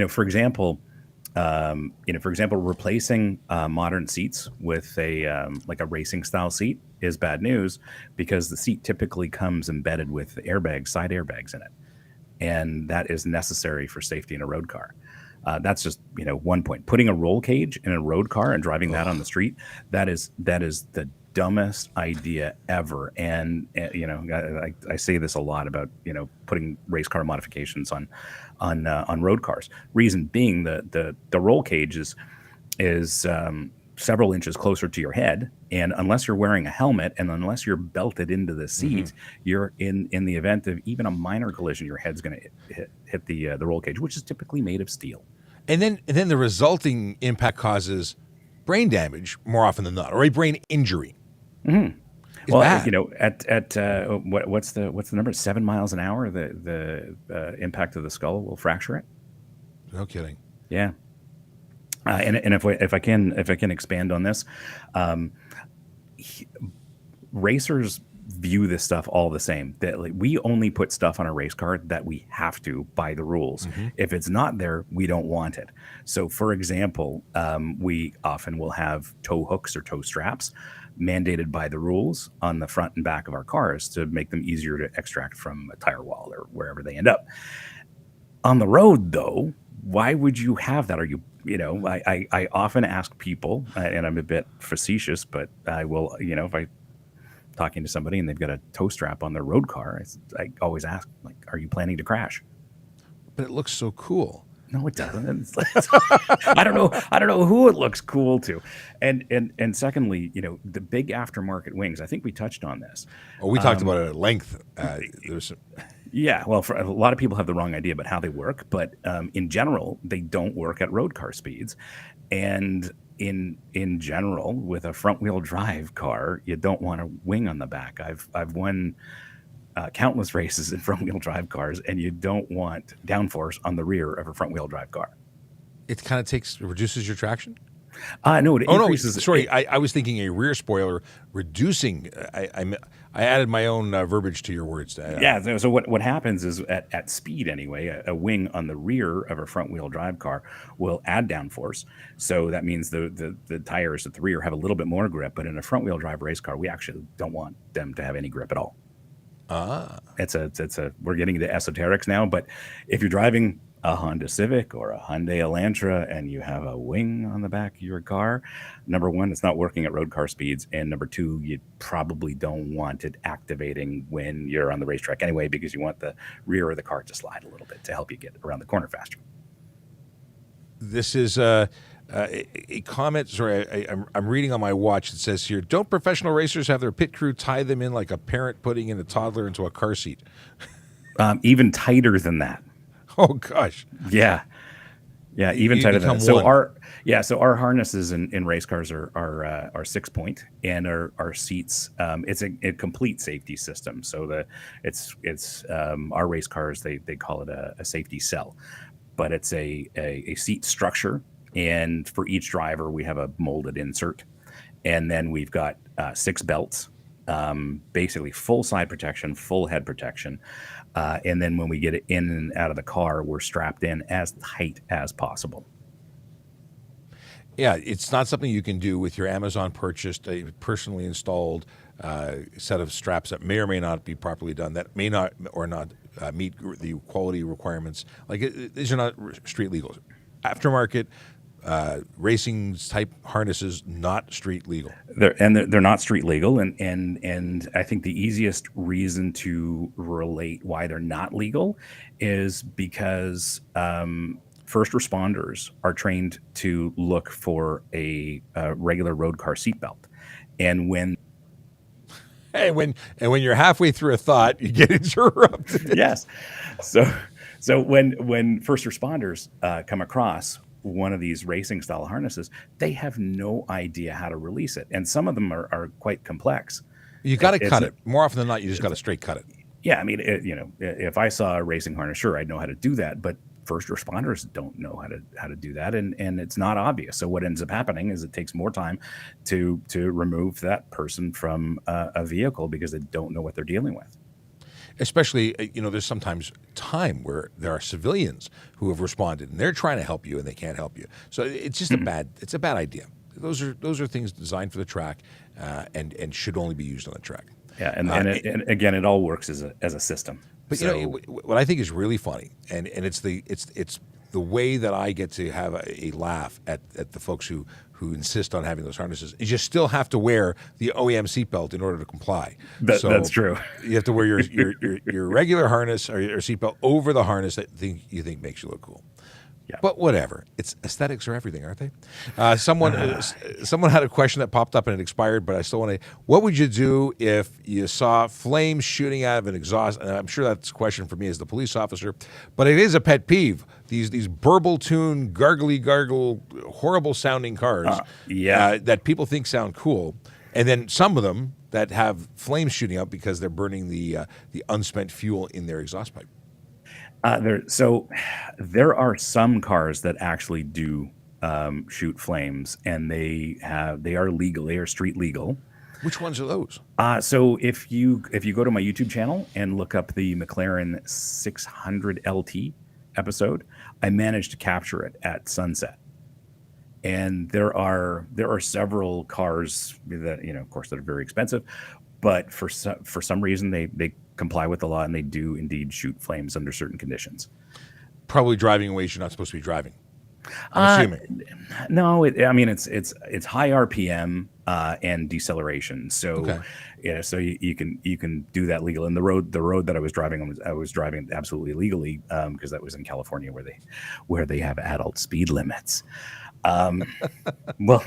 for example, replacing modern seats with a like a racing style seat is bad news because the seat typically comes embedded with side airbags in it, and that is necessary for safety in a road car. That's just one point. Putting a roll cage in a road car and driving that on the street, that is the dumbest idea ever. And I say this a lot about putting race car modifications on road cars. Reason being the roll cage is several inches closer to your head, and unless you're wearing a helmet and unless you're belted into the seat, you're in the event of even a minor collision, your head's going to hit the roll cage, which is typically made of steel. And then the resulting impact causes brain damage more often than not, or a brain injury. Well, bad. What's the number? 7 miles an hour. The impact of the skull will fracture it. No kidding. Yeah. And if I can expand on this, racers view this stuff all the same. That we only put stuff on a race car that we have to by the rules. If it's not there, we don't want it. So, for example, we often will have tow hooks or tow straps mandated by the rules on the front and back of our cars to make them easier to extract from a tire wall or wherever they end up. On the road, though, why would you have that? Are you, I often ask people, and I'm a bit facetious, but I will, if I'm talking to somebody and they've got a tow strap on their road car, I always ask, like, are you planning to crash? But it looks so cool. No, it doesn't. I don't know who it looks cool to. And secondly, the big aftermarket wings. I think we touched on this. Oh, we talked about it at length. Yeah, well, for a lot of people have the wrong idea about how they work, but in general, they don't work at road car speeds. And in general, with a front wheel drive car, you don't want a wing on the back. I've won countless races in front wheel drive cars, and you don't want downforce on the rear of a front wheel drive car. It kind of reduces your traction? No, it increases. No, sorry, I was thinking a rear spoiler reducing. I added my own verbiage to your words. Yeah. So what happens is at speed anyway, a wing on the rear of a front wheel drive car will add downforce. So that means the tires at the rear have a little bit more grip. But in a front wheel drive race car, we actually don't want them to have any grip at all. We're getting into esoterics now, but if you're driving a Honda Civic or a Hyundai Elantra and you have a wing on the back of your car, number one, it's not working at road car speeds, and number two, you probably don't want it activating when you're on the racetrack anyway, because you want the rear of the car to slide a little bit to help you get around the corner faster. This is a comment. Sorry, I'm reading on my watch. It says here, don't professional racers have their pit crew tie them in like a parent putting in a toddler into a car seat? Even tighter than that. Oh gosh. Yeah. Even tighter than that. So our harnesses in race cars are 6-point, and our seats. It's a complete safety system. So it's our race cars. They call it a safety cell, but it's a seat structure. And for each driver, we have a molded insert. And then we've got 6 belts, basically full side protection, full head protection. And then when we get in and out of the car, we're strapped in as tight as possible. Yeah, it's not something you can do with your Amazon purchased, a personally installed set of straps that may or may not be properly done, that may not or not meet the quality requirements. Like these are not street legals. Aftermarket, racing type harnesses not street legal. They're not street legal, and I think the easiest reason to relate why they're not legal is because first responders are trained to look for a regular road car seatbelt, and when And when you're halfway through a thought, you get interrupted. yes, so when first responders come across one of these racing style harnesses, they have no idea how to release it, and some of them are quite complex. You got to It's cut it. More often than not, you just got to straight cut it. Yeah, I mean, if I saw a racing harness, sure, I'd know how to do that, but first responders don't know how to do that, and it's not obvious. So what ends up happening is it takes more time to remove that person from a vehicle because they don't know what they're dealing with. Especially, there's sometimes time where there are civilians who have responded and they're trying to help you and they can't help you. So it's just it's a bad idea. Those are things designed for the track and should only be used on the track. Yeah, and again, it all works as a system. But what I think is really funny, and it's the way that I get to have a laugh at the folks who insist on having those harnesses is you still have to wear the OEM seatbelt in order to comply. That's true. You have to wear your regular harness or your seatbelt over the harness that you think makes you look cool. Yeah. But whatever. It's aesthetics are everything, aren't they? Someone had a question that popped up and it expired, but I still want to. What would you do if you saw flames shooting out of an exhaust? And I'm sure that's a question for me as the police officer, but it is a pet peeve. These burble tune, gargle, horrible sounding cars that people think sound cool, and then some of them that have flames shooting out because they're burning the unspent fuel in their exhaust pipe. There are some cars that actually do shoot flames, and they are legal. They are street legal. Which ones are those? So if you go to my YouTube channel and look up the McLaren 600 LT episode, I managed to capture it at sunset. And there are several cars that, of course, that are very expensive, but for some reason they comply with the law and they do indeed shoot flames under certain conditions. Probably driving in ways you're not supposed to be driving. I'm assuming. No, it's high RPM and deceleration. So so you can do that legal. And the road that I was driving absolutely legally because that was in California where they have adult speed limits. Well,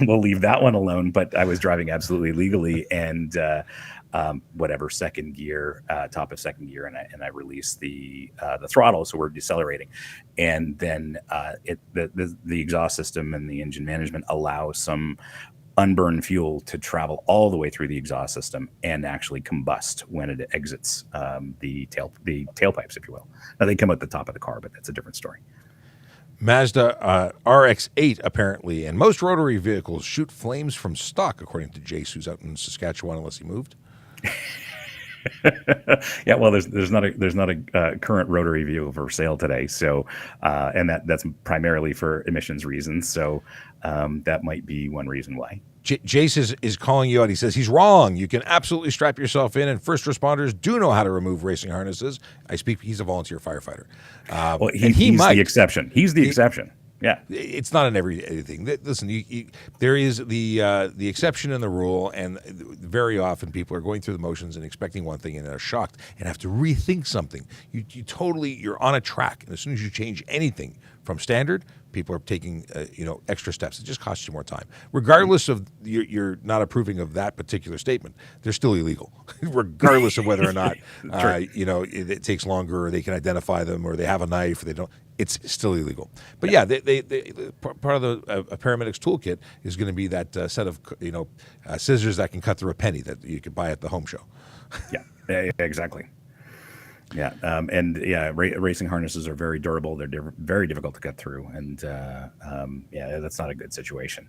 we'll leave that one alone. But I was driving absolutely legally and whatever second gear, top of second gear, and I released the throttle, so we're decelerating, and then the exhaust system and the engine management allow some unburned fuel to travel all the way through the exhaust system and actually combust when it exits the tailpipes, if you will. Now they come out the top of the car, but that's a different story. Mazda RX-8 apparently, and most rotary vehicles shoot flames from stock, according to Jace, who's out in Saskatchewan, unless he moved. Yeah, well, there's not a current rotary vehicle for sale today, so and that's primarily for emissions reasons. So that might be one reason why. Jace is calling you out. He says he's wrong. You can absolutely strap yourself in, and first responders do know how to remove racing harnesses. He's a volunteer firefighter. Well, he's the exception. He's the exception. Yeah, it's not an everything. Listen, there is the exception and the rule, and very often people are going through the motions and expecting one thing and are shocked and have to rethink something. You're on a track, and as soon as you change anything from standard, people are taking extra steps. It just costs you more time, regardless of you're not approving of that particular statement. They're still illegal, regardless of whether or not it takes longer, or they can identify them, or they have a knife, or they don't. It's still illegal. But yeah, they part of the paramedics toolkit is going to be that set of scissors that can cut through a penny that you could buy at the home show. Yeah, exactly. Yeah, racing harnesses are very durable. They're very difficult to cut through, and that's not a good situation.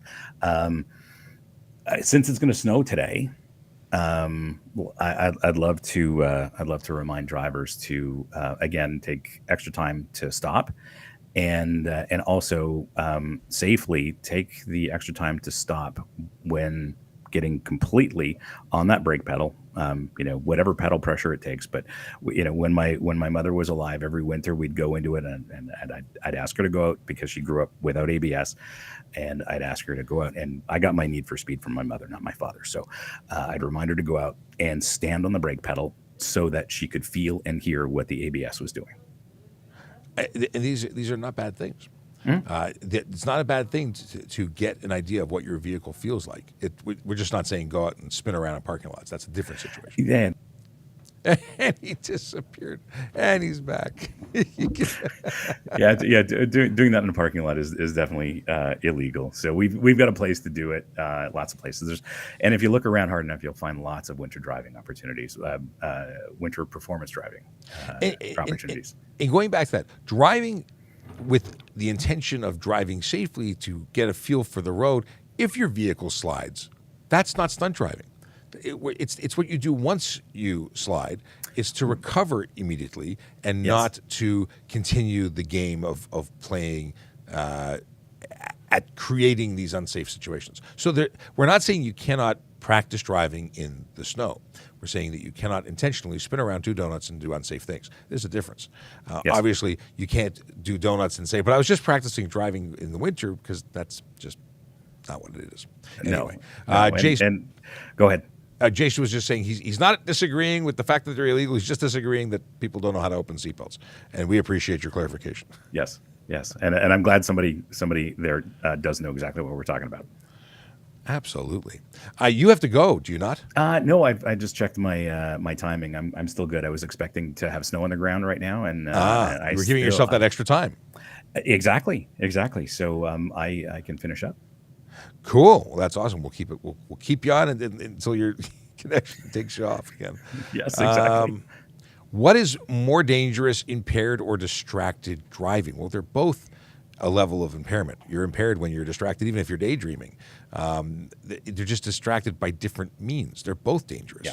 Since it's going to snow today, I'd love to remind drivers to again take extra time to stop, and also safely take the extra time to stop when getting completely on that brake pedal whatever pedal pressure it takes. But when my mother was alive, every winter we'd go into it, and I'd ask her to go out because she grew up without ABS, and I'd ask her to go out, and I got my need for speed from my mother, not my father. So I'd remind her to go out and stand on the brake pedal so that she could feel and hear what the ABS was doing. And these are not bad things. It's not a bad thing to get an idea of what your vehicle feels like. We're just not saying go out and spin around in parking lots. That's a different situation. Yeah. And he disappeared, and he's back. Doing that in a parking lot is definitely illegal. So we've got a place to do it. Lots of places. And if you look around hard enough, you'll find lots of winter driving opportunities, winter performance driving opportunities. And going back to that, driving with the intention of driving safely to get a feel for the road. If your vehicle slides, that's not stunt driving. It's what you do once you slide. It's to recover immediately and not to continue the game of playing at creating these unsafe situations. So we're not saying you cannot practice driving in the snow. We're saying that you cannot intentionally spin around, do donuts, and do unsafe things. There's a difference. Obviously, you can't do donuts and say, but I was just practicing driving in the winter, because that's just not what it is. Anyway, Jason, and go ahead. Jason was just saying he's not disagreeing with the fact that they're illegal. He's just disagreeing that people don't know how to open seatbelts. And we appreciate your clarification. Yes. And I'm glad somebody there does know exactly what we're talking about. Absolutely. You have to go, do you not? No, I just checked my timing. I'm still good. I was expecting to have snow on the ground right now, and you were giving yourself that extra time. Exactly. So I can finish up. Cool. Well, that's awesome. We'll keep it. We'll keep you on until your connection takes you off again. Yes, exactly. What is more dangerous, impaired or distracted driving? Well, they're both a level of impairment. You're impaired when you're distracted, even if you're daydreaming. They're just distracted by different means. They're both dangerous.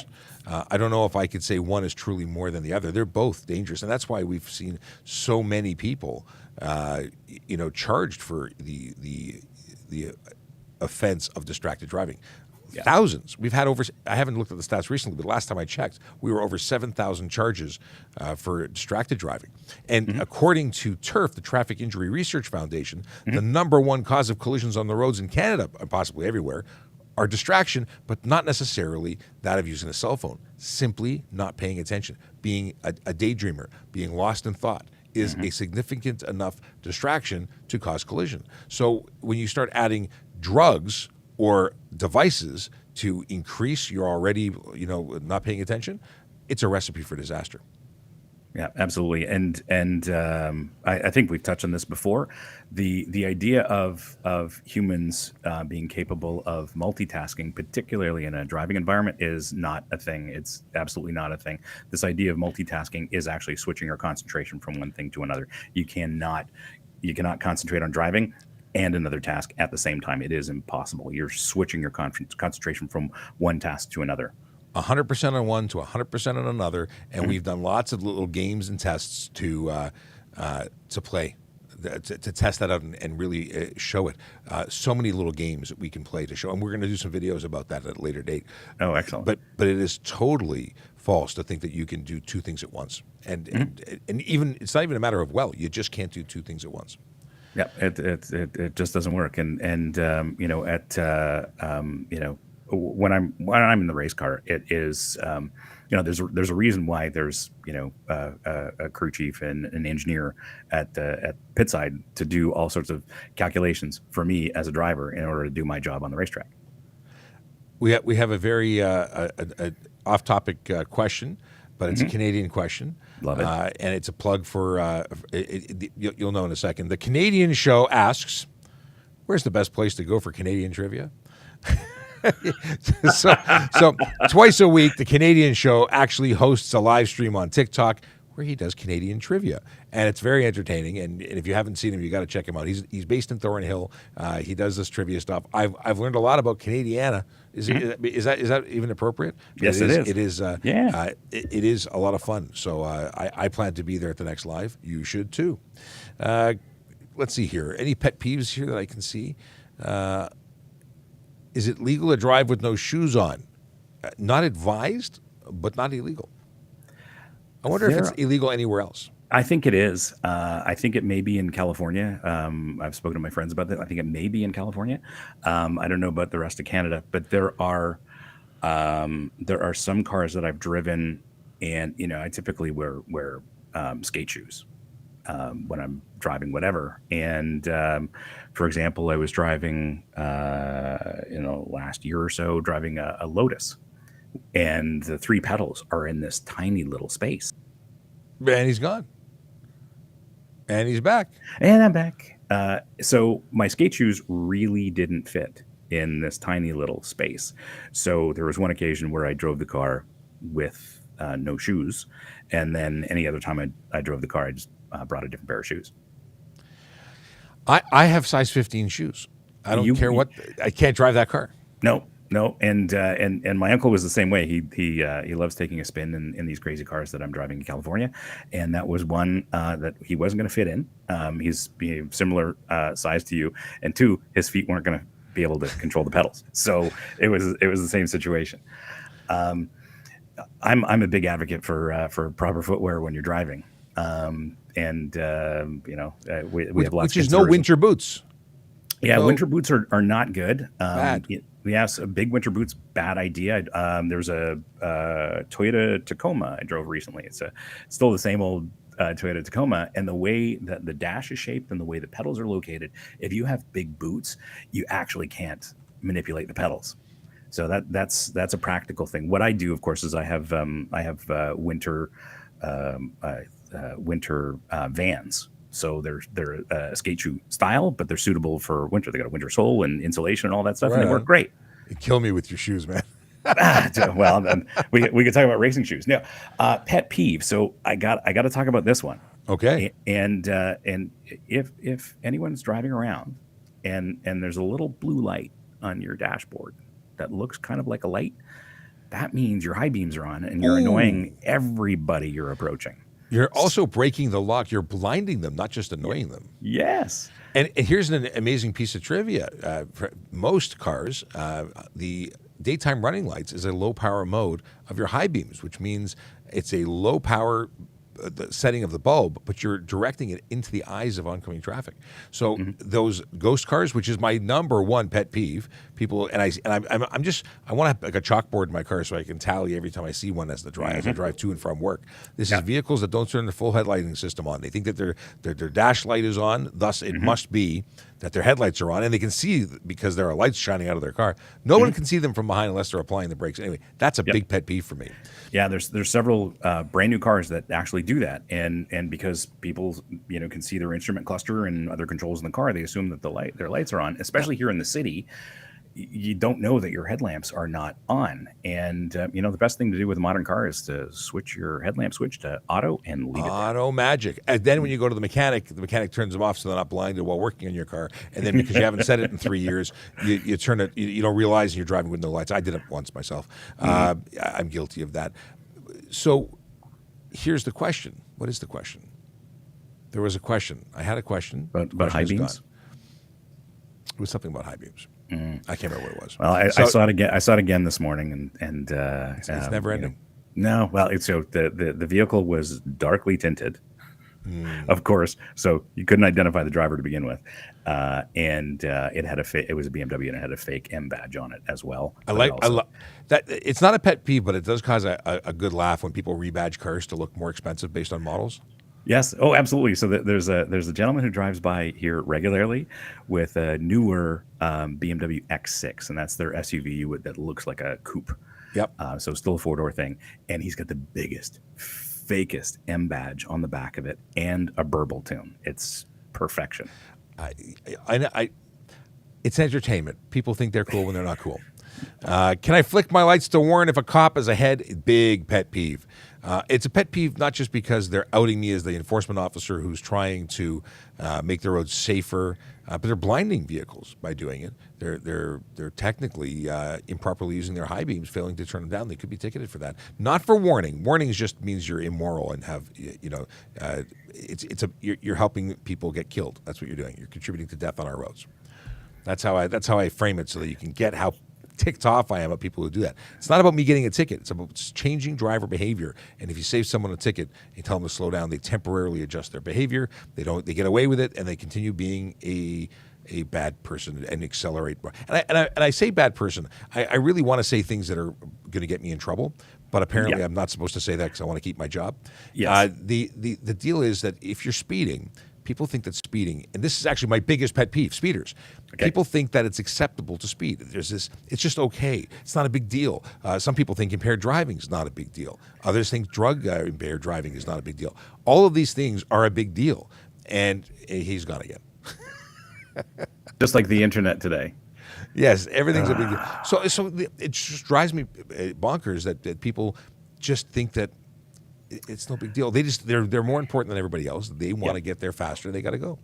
Yeah. I don't know if I could say one is truly more than the other. They're both dangerous, and that's why we've seen so many people, charged for the offense of distracted driving. Yeah. Thousands. We've had I haven't looked at the stats recently, but last time I checked, we were over 7,000 charges for distracted driving. And according to TIRF, the Traffic Injury Research Foundation, the number one cause of collisions on the roads in Canada, and possibly everywhere, are distraction, but not necessarily that of using a cell phone. Simply not paying attention, being a daydreamer, being lost in thought is a significant enough distraction to cause collision. So when you start adding drugs or devices to increase your already, not paying attention, it's a recipe for disaster. Yeah, absolutely. And I think we've touched on this before. The idea of humans being capable of multitasking, particularly in a driving environment, is not a thing. It's absolutely not a thing. This idea of multitasking is actually switching your concentration from one thing to another. You cannot concentrate on driving and another task at the same time. It is impossible. You're switching your concentration from one task to another. 100% on one to 100% on another, and we've done lots of little games and tests to play, to test that out and really show it. So many little games that we can play to show, and we're going to do some videos about that at a later date. Oh, excellent! But it is totally false to think that you can do two things at once, and even it's not even a matter of you just can't do two things at once. Yeah, it just doesn't work, and when I'm in the race car, it is there's a reason why there's a crew chief and an engineer at pit side to do all sorts of calculations for me as a driver in order to do my job on the racetrack. We have a very off topic question, but it's a Canadian question. Love it. And it's a plug for, you'll know in a second. The Canadian Show asks, where's the best place to go for Canadian trivia? so twice a week, the Canadian Show actually hosts a live stream on TikTok where he does Canadian trivia. And it's very entertaining. And if you haven't seen him, you got to check him out. He's based in Thornhill. He does this trivia stuff. I've learned a lot about Canadiana. Is that even appropriate? Yes, it is. It is. It is a lot of fun. So I plan to be there at the next live. You should too. Let's see here. Any pet peeves here that I can see? Is it legal to drive with no shoes on? Not advised. but not illegal. I wonder if it's There, illegal anywhere else. I think it is. I think it may be in California. I've spoken to my friends about that. I think it may be in California. I don't know about the rest of Canada, but there are some cars that I've driven, and I typically wear skate shoes when I'm driving whatever. And for example, I was driving, last year or so, driving a Lotus, and the three pedals are in this tiny little space. And he's gone. And he's back. And I'm back. So my skate shoes really didn't fit in this tiny little space. So there was one occasion where I drove the car with no shoes, and then any other time I drove the car, I just brought a different pair of shoes. I have size 15 shoes. I don't care what. I can't drive that car. No, no, and my uncle was the same way. He loves taking a spin in these crazy cars that I'm driving in California, and that was one that he wasn't going to fit in. He's similar size to you, and two, his feet weren't going to be able to control the pedals. So it was the same situation. I'm a big advocate for proper footwear when you're driving, and we have lots. Which is no winter boots. Yeah, So winter boots are not good. bad. Yes, a big winter boots, bad idea. There's a Toyota Tacoma I drove recently. It's still the same old Toyota Tacoma, and the way that the dash is shaped and the way the pedals are located, if you have big boots, you actually can't manipulate the pedals. So that's a practical thing. What I do, of course, is I have winter Vans. So they're skate shoe style, but they're suitable for winter. They got a winter sole and insulation and all that stuff, and Right they work on. great. You kill me with your shoes, man. Well, then we could talk about racing shoes. Now, pet peeve. So I got to talk about this one. Okay. And if anyone's driving around and there's a little blue light on your dashboard that looks kind of like a light, that means your high beams are on and you're Ooh. annoying everybody you're approaching. You're also breaking the lock. You're blinding them, not just annoying them. Yes. And here's an amazing piece of trivia. For most cars, the daytime running lights is a low power mode of your high beams, which means it's a low power the setting of the bulb, but you're directing it into the eyes of oncoming traffic. So those ghost cars, which is my number one pet peeve, people I want to have like a chalkboard in my car so I can tally every time I see one as I drive to and from work. This is vehicles that don't turn their full headlighting system on. They think that their dash light is on, thus it must be that their headlights are on, and they can see because there are lights shining out of their car. No one can see them from behind unless they're applying the brakes. Anyway, that's a big pet peeve for me. Yeah, there's several brand new cars that actually do that, and because people can see their instrument cluster and other controls in the car, they assume that their lights are on. Especially here in the city, you don't know that your headlamps are not on. And the best thing to do with a modern car is to switch your headlamp switch to auto and leave it there. Auto magic. And then when you go to the mechanic turns them off so they're not blinded while working on your car. And then because you haven't set it in 3 years, you turn it, you don't realize you're driving with no lights. I did it once myself. I'm guilty of that. So here's the question. What is the question? There was a question. I had a question. About high beams? Gone. It was something about high beams. I can't remember what it was. Well, I saw it again. I saw it again this morning, and It's never ending. No, well, so the vehicle was darkly tinted, of course, so you couldn't identify the driver to begin with, and it had it was a BMW and it had a fake M badge on it as well. I love that. It's not a pet peeve, but it does cause a good laugh when people rebadge cars to look more expensive based on models. Yes. Oh, absolutely. So there's a gentleman who drives by here regularly with a newer BMW X6, and that's their SUV that looks like a coupe. Yep. So still a four-door thing, and he's got the biggest, fakest M badge on the back of it and a burble tune. It's perfection. It's entertainment. People think they're cool when they're not cool. Can I flick my lights to warn if a cop is ahead? Big pet peeve. It's a pet peeve not just because they're outing me as the enforcement officer who's trying to make the roads safer, but they're blinding vehicles by doing it. They're technically improperly using their high beams, failing to turn them down. They could be ticketed for that. Not for warning. Warning just means you're immoral and have you're helping people get killed. That's what you're doing. You're contributing to death on our roads. That's how I frame it so that you can get how ticked off I am at people who do that. It's not about me getting a ticket. It's about changing driver behavior. And if you save someone a ticket, you tell them to slow down, they temporarily adjust their behavior. They get away with it, and they continue being a bad person and accelerate. And I say bad person. I really want to say things that are going to get me in trouble, but apparently I'm not supposed to say that because I want to keep my job. Yes. The deal is that if you're speeding, people think that speeding, and this is actually my biggest pet peeve, speeders. Okay. People think that it's acceptable to speed. There's this, it's just okay. It's not a big deal. Some people think impaired driving is not a big deal. Others think drug impaired driving is not a big deal. All of these things are a big deal. And he's gone again. Just like the internet today. Yes, everything's a big deal. So it just drives me bonkers that people just think that it's no big deal. They're more important than everybody else. They want to get there faster. They got to go.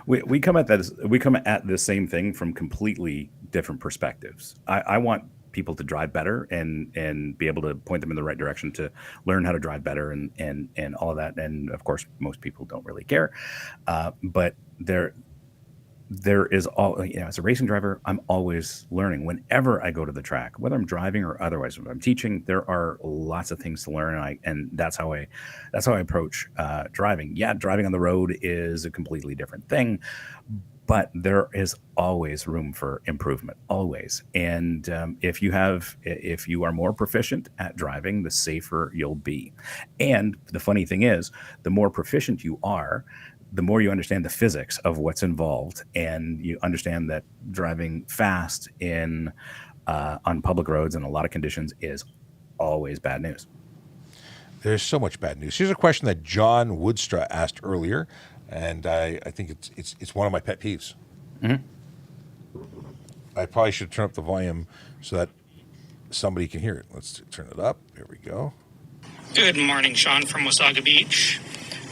We come at this. We come at the same thing from completely different perspectives. I want people to drive better and be able to point them in the right direction to learn how to drive better and all of that. And of course, most people don't really care. But there is as a racing driver, I'm always learning whenever I go to the track, whether I'm driving or otherwise. When I'm teaching, there are lots of things to learn, and that's how I approach driving. Yeah, driving on the road is a completely different thing, but there is always room for improvement, always. And if you are more proficient at driving, the safer you'll be. And the funny thing is, the more proficient you are, the more you understand the physics of what's involved, and you understand that driving fast on public roads in a lot of conditions is always bad news. There's so much bad news. Here's a question that John Woodstra asked earlier, and I think it's one of my pet peeves. Mm-hmm. I probably should turn up the volume so that somebody can hear it. Let's turn it up. Here we go. Good morning, Sean from Wasaga Beach.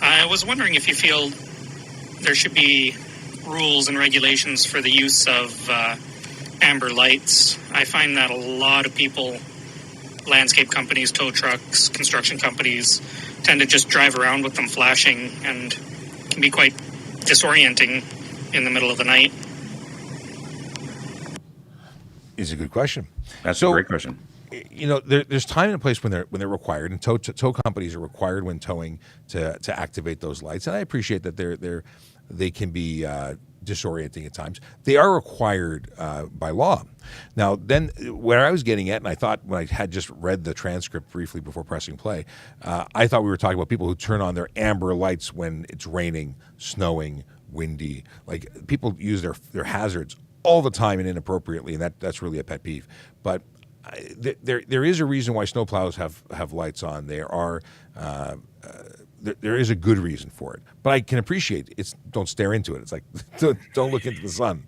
I was wondering if you feel there should be rules and regulations for the use of amber lights. I find that a lot of people, landscape companies, tow trucks, construction companies, tend to just drive around with them flashing and can be quite disorienting in the middle of the night. Is a good question. That's a great question. You know, there's time and a place when they're required, and tow companies are required when towing to activate those lights. And I appreciate that they can be disorienting at times. They are required by law. Now, then, where I was getting at, and I thought when I had just read the transcript briefly before pressing play, I thought we were talking about people who turn on their amber lights when it's raining, snowing, windy. Like, people use their hazards all the time and inappropriately, and that's really a pet peeve. But there is a reason why snowplows have lights on. There is a good reason for it, but I can appreciate it's don't stare into it. It's like don't look into the sun.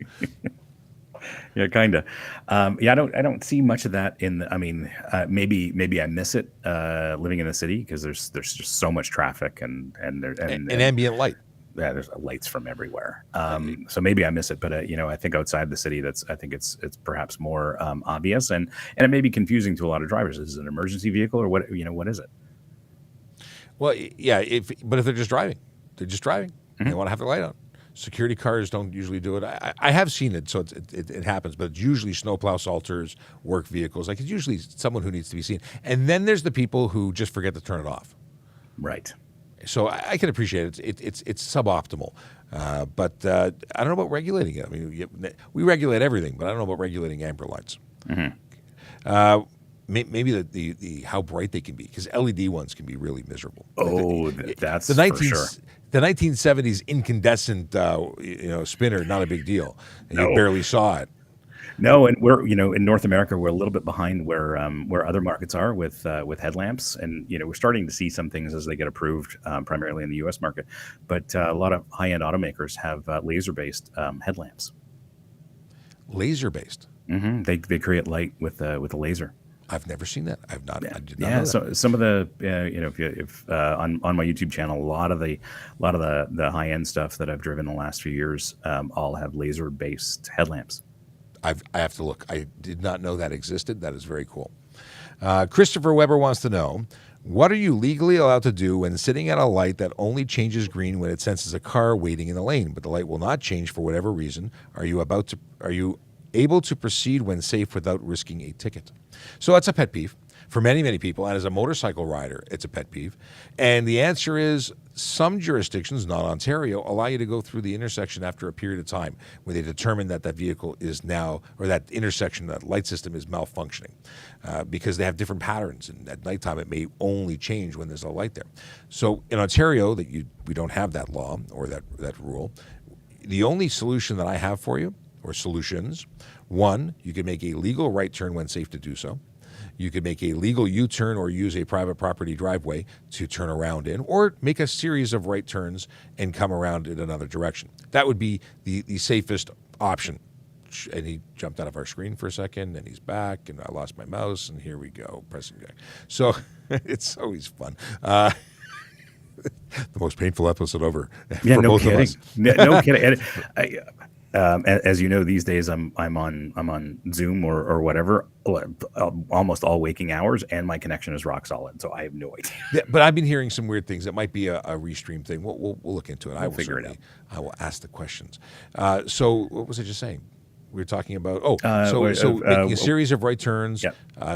Yeah, kind of. I don't see much of that maybe I miss it living in the city because there's just so much traffic and ambient light. Yeah, there's lights from everywhere. So maybe I miss it, but I think outside the city, it's perhaps more obvious, and it may be confusing to a lot of drivers. Is it an emergency vehicle or what? What is it? Well, yeah, but if they're just driving, Mm-hmm. They want to have their light on. Security cars don't usually do it. I have seen it, so it happens, but it's usually snowplow salters, work vehicles. Like, it's usually someone who needs to be seen, and then there's the people who just forget to turn it off. Right. So I can appreciate it. It's suboptimal, but I don't know about regulating it. I mean, we regulate everything, but I don't know about regulating amber lights. Mm-hmm. Maybe the how bright they can be, because LED ones can be really miserable. Oh, that's the for sure. The 1970s incandescent spinner, not a big deal. No. You barely saw it. No, and we're in North America, we're a little bit behind where other markets are with headlamps, and we're starting to see some things as they get approved, primarily in the U.S. market. But a lot of high-end automakers have laser-based headlamps. Laser-based. Mm-hmm. They create light with a laser. I've never seen that. I did not know that. So some of the if on my YouTube channel, a lot of the high end stuff that I've driven the last few years all have laser based headlamps. I have to look. I did not know that existed. That is very cool. Christopher Weber wants to know, what are you legally allowed to do when sitting at a light that only changes green when it senses a car waiting in the lane, but the light will not change for whatever reason? Are you able to proceed when safe without risking a ticket. So that's a pet peeve for many, many people. And as a motorcycle rider, it's a pet peeve. And the answer is some jurisdictions, not Ontario, allow you to go through the intersection after a period of time where they determine that that vehicle is now, or that intersection, that light system is malfunctioning because they have different patterns. And at nighttime, it may only change when there's a light there. So in Ontario, we don't have that law or that rule. The only solution that I have for you, or solutions, one, you can make a legal right turn when safe to do so. You could make a legal U-turn or use a private property driveway to turn around in, or make a series of right turns and come around in another direction. That would be the safest option. And he jumped out of our screen for a second, and he's back, and I lost my mouse, and here we go, pressing back. So it's always fun. The most painful episode ever for no both kidding. of us. No kidding. And as you know, these days I'm on Zoom or whatever, almost all waking hours, and my connection is rock solid. So I have no idea. Yeah, but I've been hearing some weird things. That might be a restream thing. We'll look into it. I will figure it out. I will ask the questions. So what was I just saying? We were talking about making a series of right turns,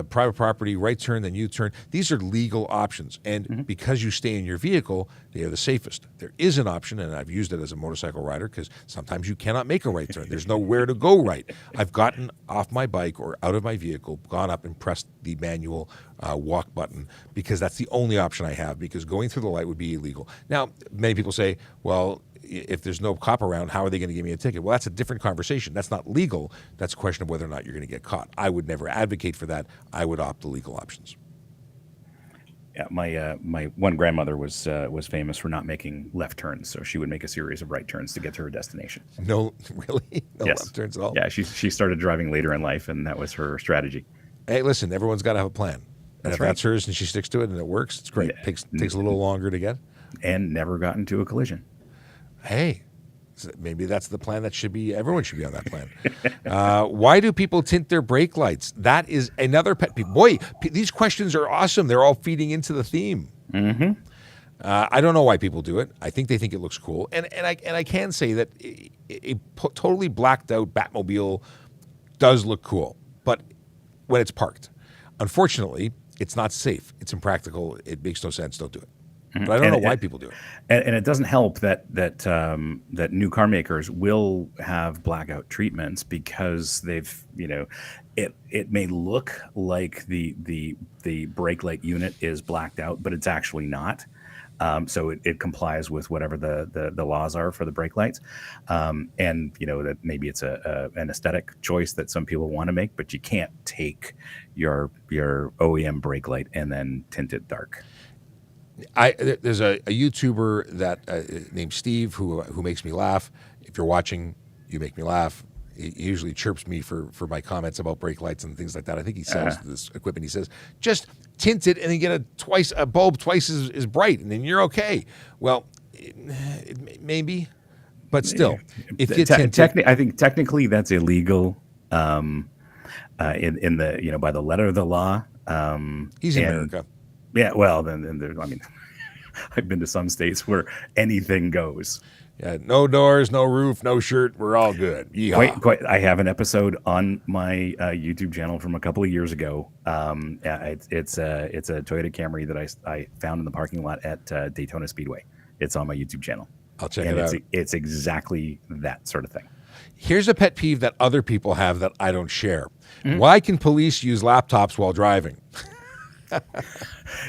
private property, right turn, then U-turn. These are legal options, and because you stay in your vehicle, they are the safest. There is an option, and I've used it as a motorcycle rider because sometimes you cannot make a right turn. There's nowhere to go right. I've gotten off my bike or out of my vehicle, gone up and pressed the manual walk button because that's the only option I have, because going through the light would be illegal. Now, many people say, well, if there's no cop around, how are they going to give me a ticket? Well, that's a different conversation. That's not legal. That's a question of whether or not you're going to get caught. I would never advocate for that. I would opt the legal options. Yeah, my one grandmother was famous for not making left turns, so she would make a series of right turns to get to her destination. No, really? No Yes. left turns at all? Yeah, she started driving later in life, and that was her strategy. Hey, listen, everyone's got to have a plan. And That's if right. that's hers and she sticks to it and it works, it's great. Yeah. Takes a little longer to get. And never got into a collision. Hey, maybe that's the plan that everyone should be on that plan. Why do people tint their brake lights? That is another pet peeve. Boy, these questions are awesome. They're all feeding into the theme. Mm-hmm. I don't know why people do it. I think they think it looks cool. And I can say that a totally blacked out Batmobile does look cool, but when it's parked. Unfortunately, it's not safe. It's impractical. It makes no sense. Don't do it. But I don't know why people do it. And it doesn't help that new car makers will have blackout treatments because they've, it may look like the brake light unit is blacked out, but it's actually not. So it complies with whatever the laws are for the brake lights. And that maybe it's an aesthetic choice that some people want to make, but you can't take your OEM brake light and then tint it dark. There's a YouTuber that named Steve who makes me laugh. If you're watching, you make me laugh. He usually chirps me for my comments about brake lights and things like that. I think he sells this equipment. He says, just tint it and then get a bulb twice as bright, and then you're okay. Well, maybe, but still, if you tint it, I think technically that's illegal in the by the letter of the law. He's in America. Yeah, well, then there, I've been to some states where anything goes. Yeah, no doors, no roof, no shirt. We're all good. Yeehaw. Quite. I have an episode on my YouTube channel from a couple of years ago. It's a Toyota Camry that I found in the parking lot at Daytona Speedway. It's on my YouTube channel. I'll check it out. It's exactly that sort of thing. Here's a pet peeve that other people have that I don't share. Why can police use laptops while driving?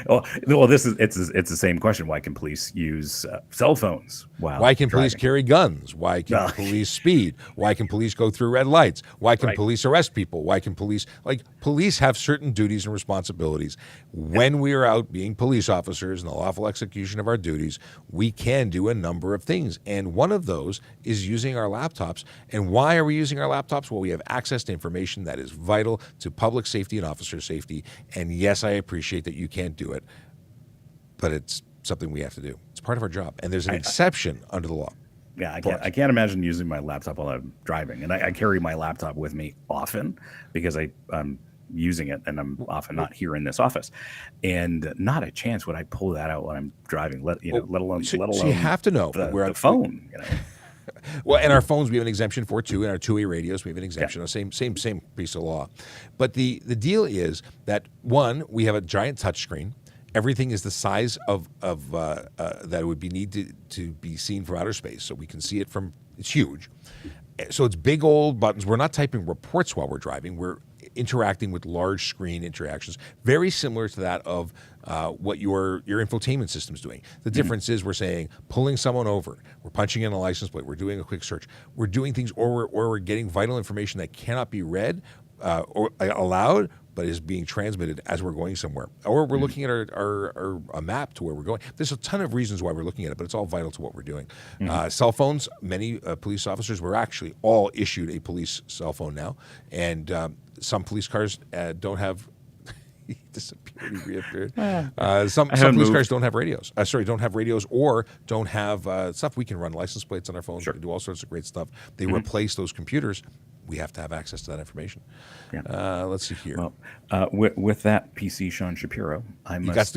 Well, it's the same question. Why can police use cell phones? Why can police carry guns? Why can police speed? Why can police go through red lights? Why can police arrest people? Why can police have certain duties and responsibilities? When we are out being police officers in the lawful execution of our duties, we can do a number of things. And one of those is using our laptops. And why are we using our laptops? Well, we have access to information that is vital to public safety and officer safety. And yes, I appreciate that you can't do it, but it's something we have to do. It's part of our job, and there's an exception under the law. Yeah, I can't imagine using my laptop while I'm driving, and I carry my laptop with me often because I'm using it, and I'm often not here in this office, and not a chance would I pull that out when I'm driving. Let alone so you have to know the phone. Well, and our phones we have an exemption for too, and our two-way radios we have an exemption. Same piece of law. But the deal is that one, we have a giant touchscreen. Everything is the size of that it would be need to be seen from outer space, so we can see it from. It's huge. So it's big old buttons. We're not typing reports while we're driving. We're interacting with large screen interactions, very similar to that of what your infotainment system's doing. The difference is we're saying pulling someone over, we're punching in a license plate, we're doing a quick search, we're doing things, or we're getting vital information that cannot be read or allowed, but is being transmitted as we're going somewhere. Or we're looking at a map to where we're going. There's a ton of reasons why we're looking at it, but it's all vital to what we're doing. Cell phones, many police officers were actually all issued a police cell phone now. And some police cars don't have... He disappeared, he reappeared. Some police cars don't have radios. Don't have radios or don't have stuff. We can run license plates on our phones. Sure. We can do all sorts of great stuff. They replace those computers. We have to have access to that information. Yeah. Let's see here. Well, with that PC Sean Shapiro, I must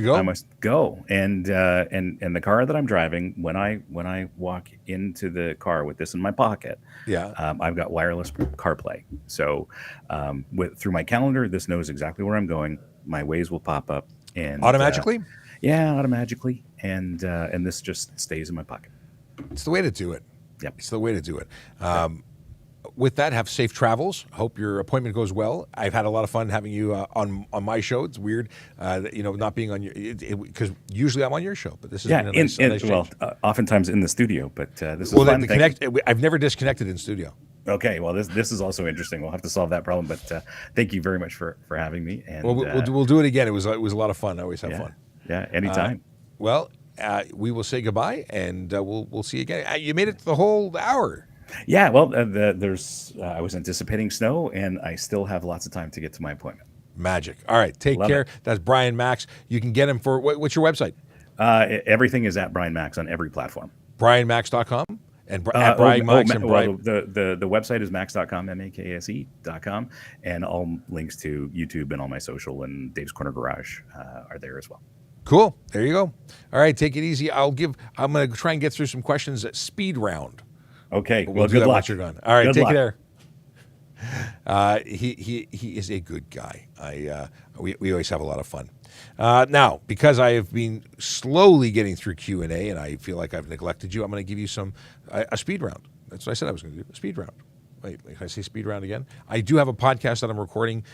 go. And the car that I'm driving, when I walk into the car with this in my pocket, I've got wireless CarPlay. So through my calendar, this knows exactly where I'm going. My Waze will pop up and Automatically? Automatically. And this just stays in my pocket. It's the way to do it. Yep. It's the way to do it. With that, have safe travels. Hope your appointment goes well. I've had a lot of fun having you on my show. It's weird, not being on your, because usually I'm on your show, but this is nice change. Oftentimes in the studio, but this is fun. I've never disconnected in studio. Okay, well, this is also interesting. We'll have to solve that problem, but thank you very much for having me. And we'll do it again. It was a lot of fun. I always have fun. Yeah, anytime. We will say goodbye, and we'll see you again. You made it the whole hour. Yeah, well, I was anticipating snow, and I still have lots of time to get to my appointment. Magic. All right, take care. That's Brian Max. You can get him for, what's your website? Everything is at Brian Max on every platform. BrianMax.com and at Brian Max and Brian. The website is max.com, MAKSE.com, and all links to YouTube and all my social and Dave's Corner Garage are there as well. Cool. There you go. All right, take it easy. I'm going to try and get through some questions at speed round. Okay. We'll good luck. Once you're done. All right. Good take luck. Care. He is a good guy. We always have a lot of fun. Now, because I have been slowly getting through Q&A and I feel like I've neglected you, I'm going to give you a speed round. That's what I said I was going to do. A speed round. Wait, can I say speed round again? I do have a podcast that I'm recording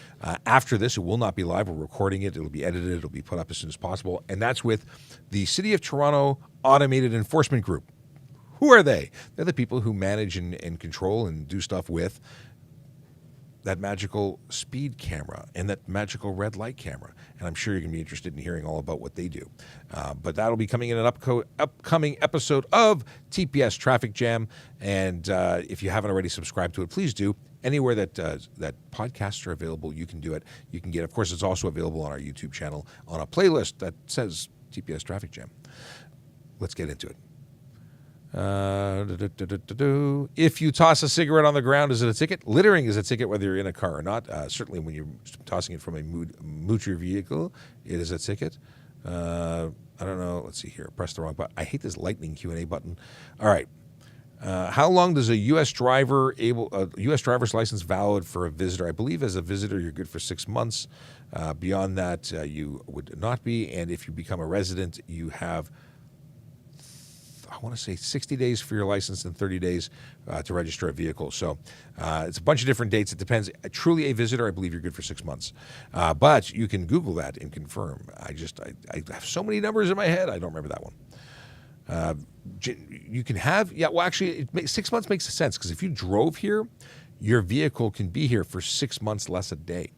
after this. It will not be live. We're recording it. It'll be edited. It'll be put up as soon as possible. And that's with the City of Toronto Automated Enforcement Group. Who are they? They're the people who manage and control and do stuff with that magical speed camera and that magical red light camera. And I'm sure you're going to be interested in hearing all about what they do. But that'll be coming in an upcoming episode of TPS Traffic Jam. And if you haven't already subscribed to it, please do. Anywhere that podcasts are available, you can do it. You can get, of course, it's also available on our YouTube channel on a playlist that says TPS Traffic Jam. Let's get into it. If you toss a cigarette on the ground, is it a ticket? Littering is a ticket whether you're in a car or not. Certainly when you're tossing it from a motor vehicle, it is a ticket. I don't know. Let's see here. Press the wrong button. I hate this lightning Q&A button. All right. How long does a U.S. driver's license valid for a visitor? I believe as a visitor, you're good for 6 months. Beyond that, you would not be. And if you become a resident, you have, I want to say 60 days for your license and 30 days to register a vehicle. So it's a bunch of different dates. It depends. Truly a visitor, I believe you're good for 6 months. But you can Google that and confirm. I have so many numbers in my head, I don't remember that one. You can have, 6 months makes sense because if you drove here, your vehicle can be here for 6 months less a day.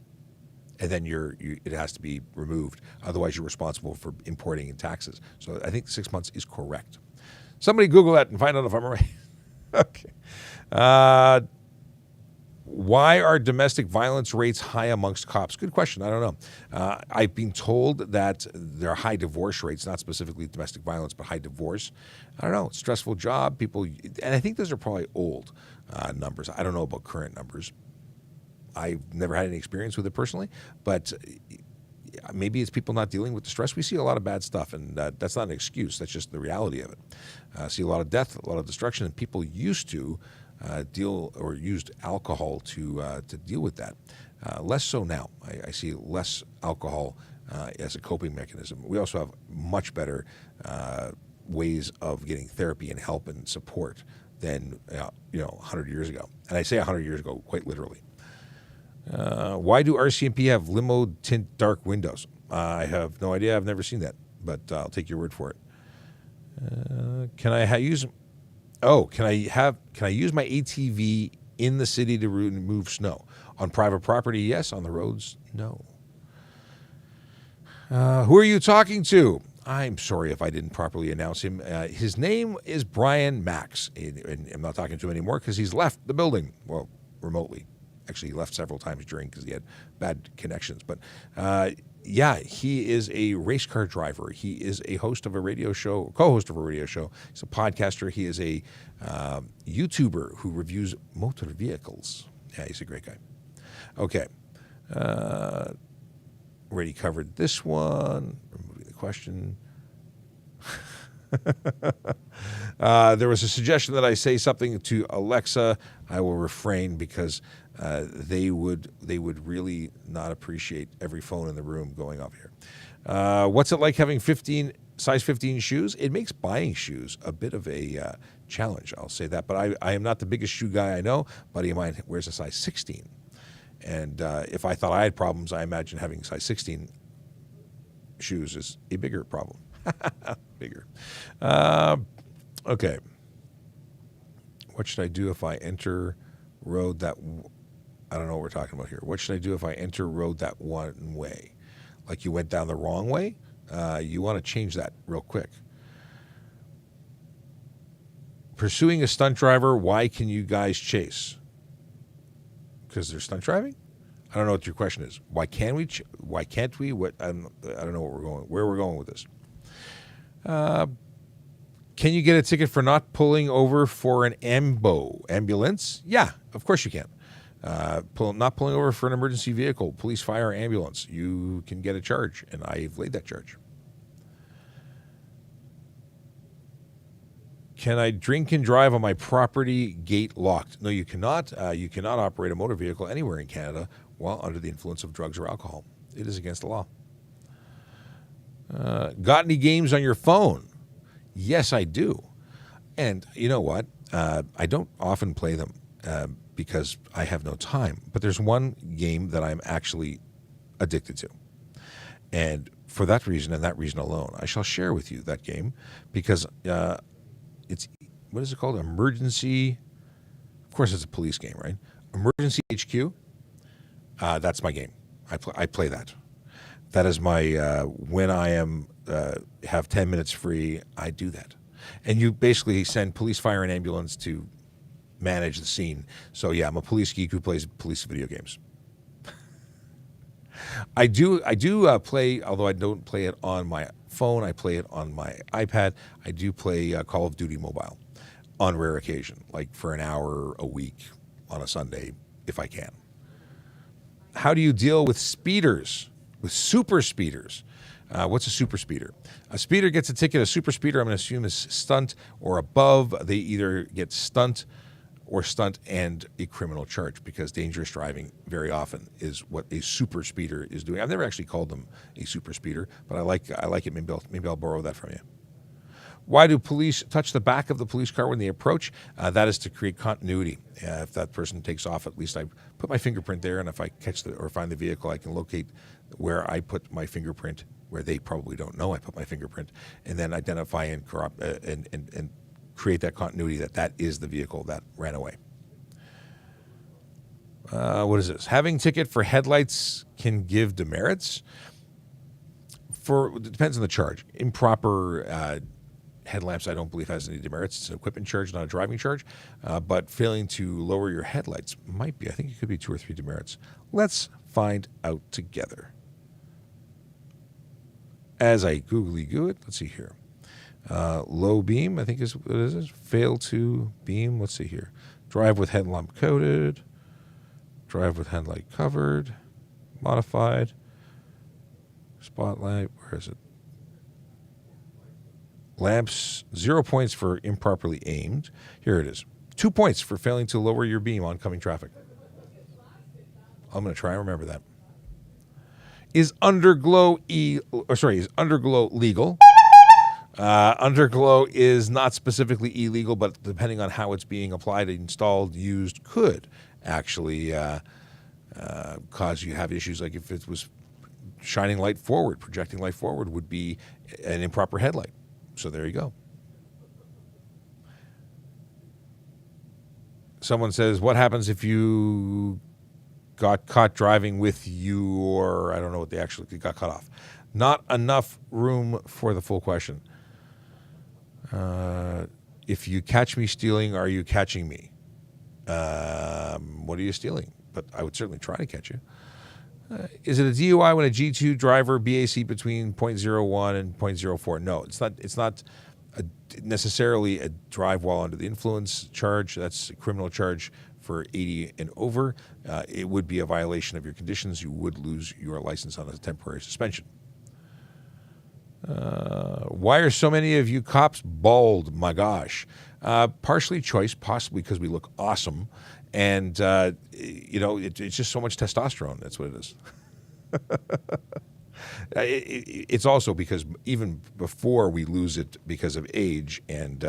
And then it has to be removed. Otherwise, you're responsible for importing and taxes. So I think 6 months is correct. Somebody Google that and find out if I'm right. Okay. Why are domestic violence rates high amongst cops? Good question. I don't know. I've been told that there are high divorce rates, not specifically domestic violence, but high divorce. I don't know. Stressful job. People, and I think those are probably old numbers. I don't know about current numbers. I've never had any experience with it personally, but maybe it's people not dealing with the stress. We see a lot of bad stuff, and that's not an excuse. That's just the reality of it. See a lot of death, a lot of destruction, and people used to deal or used alcohol to deal with that. Less so now. I see less alcohol as a coping mechanism. We also have much better ways of getting therapy and help and support than 100 years ago. And I say 100 years ago quite literally. Why do RCMP have limo tint dark windows? I have no idea. I've never seen that, but I'll take your word for it. Can I use my ATV in the city to remove snow? On private property, yes. On the roads, no. Who are you talking to? I'm sorry if I didn't properly announce him. His name is Brian Max, and I'm not talking to him anymore because he's left the building, well, remotely. Actually, he left several times because he had bad connections. But he is a race car driver. He is a host of a radio show, co-host of a radio show. He's a podcaster. He is a YouTuber who reviews motor vehicles. Yeah, he's a great guy. Okay. Already covered this one. Removing the question. There was a suggestion that I say something to Alexa. I will refrain because they would really not appreciate every phone in the room going off here. What's it like having size 15 shoes? It makes buying shoes a bit of a challenge, I'll say that. But I am not the biggest shoe guy I know. Buddy of mine wears a size 16. And if I thought I had problems, I imagine having size 16 shoes is a bigger problem. Bigger. Okay. What should I do if I enter road that... I don't know what we're talking about here. What should I do if I enter road that one way? Like you went down the wrong way? You want to change that real quick. Pursuing a stunt driver, why can you guys chase? Because they're stunt driving? I don't know what your question is. Why can't we? Why can't we? What? I don't know where we're going with this. Can you get a ticket for not pulling over for an ambulance? Yeah, of course you can. Not pulling over for an emergency vehicle, police, fire, ambulance. You can get a charge, and I've laid that charge. Can I drink and drive on my property gate locked? No, you cannot. You cannot operate a motor vehicle anywhere in Canada while under the influence of drugs or alcohol. It is against the law. Got any games on your phone? Yes, I do. And you know what? I don't often play them because I have no time. But there's one game that I'm actually addicted to. And for that reason and that reason alone, I shall share with you that game because it's, what is it called? Emergency. Of course, it's a police game, right? Emergency HQ. That's my game. I play that. That is my, when I am, have 10 minutes free, I do that. And you basically send police, fire, and ambulance to manage the scene. So yeah, I'm a police geek who plays police video games. I do play, although I don't play it on my phone, I play it on my iPad. I do play Call of Duty Mobile on rare occasion, like for an hour a week on a Sunday, if I can. How do you deal with speeders, with super speeders? What's a super speeder? A speeder gets a ticket. A super speeder, I'm going to assume, is stunt or above. They either get stunt and a criminal charge because dangerous driving very often is what a super speeder is doing. I've never actually called them a super speeder, but I like it. Maybe I'll borrow that from you. Why do police touch the back of the police car when they approach? That is to create continuity. If that person takes off, at least I put my fingerprint there, and if I catch or find the vehicle, I can locate where I put my fingerprint, where they probably don't know I put my fingerprint, and then identify and create that continuity that is the vehicle that ran away. What is this? Having ticket for headlights can give demerits. It depends on the charge. Improper headlamps, I don't believe, has any demerits. It's an equipment charge, not a driving charge. But failing to lower your headlights might be. I think it could be 2 or 3 demerits. Let's find out together. As I googly goo it, let's see here. Low beam, I think is what it is. Fail to beam. Let's see here. Drive with headlamp coated. Drive with headlight covered. Modified. Spotlight, where is it? Lamps, 0 points for improperly aimed. Here it is. 2 points for failing to lower your beam oncoming traffic. I'm going to try and remember that. Is underglow legal? Underglow is not specifically illegal, but depending on how it's being applied, installed, used, could actually cause you to have issues. Like if it was shining light forward, projecting light forward would be an improper headlight. So there you go. Someone says, what happens if you got caught driving with your, I don't know what they actually got cut off. Not enough room for the full question. If you catch me stealing, are you catching me? What are you stealing? But I would certainly try to catch you. Is it a DUI when a G2 driver BAC between 0.01 and 0.04? No, it's not necessarily a drive while under the influence charge. That's a criminal charge for 80 and over. It would be a violation of your conditions. You would lose your license on a temporary suspension. Why are so many of you cops bald? My gosh. Partially choice, possibly because we look awesome. And, it's just so much testosterone. That's what it is. It's also because even before we lose it because of age and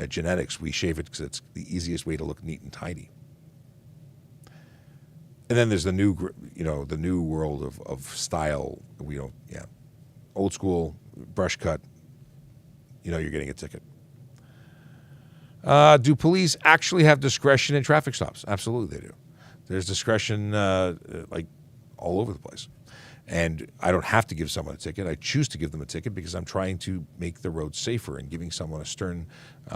genetics, we shave it because it's the easiest way to look neat and tidy. And then there's the new world of style. Old school, brush cut, you're getting a ticket. Do police actually have discretion in traffic stops? Absolutely they do. There's discretion like all over the place. And I don't have to give someone a ticket. I choose to give them a ticket because I'm trying to make the road safer, and giving someone a stern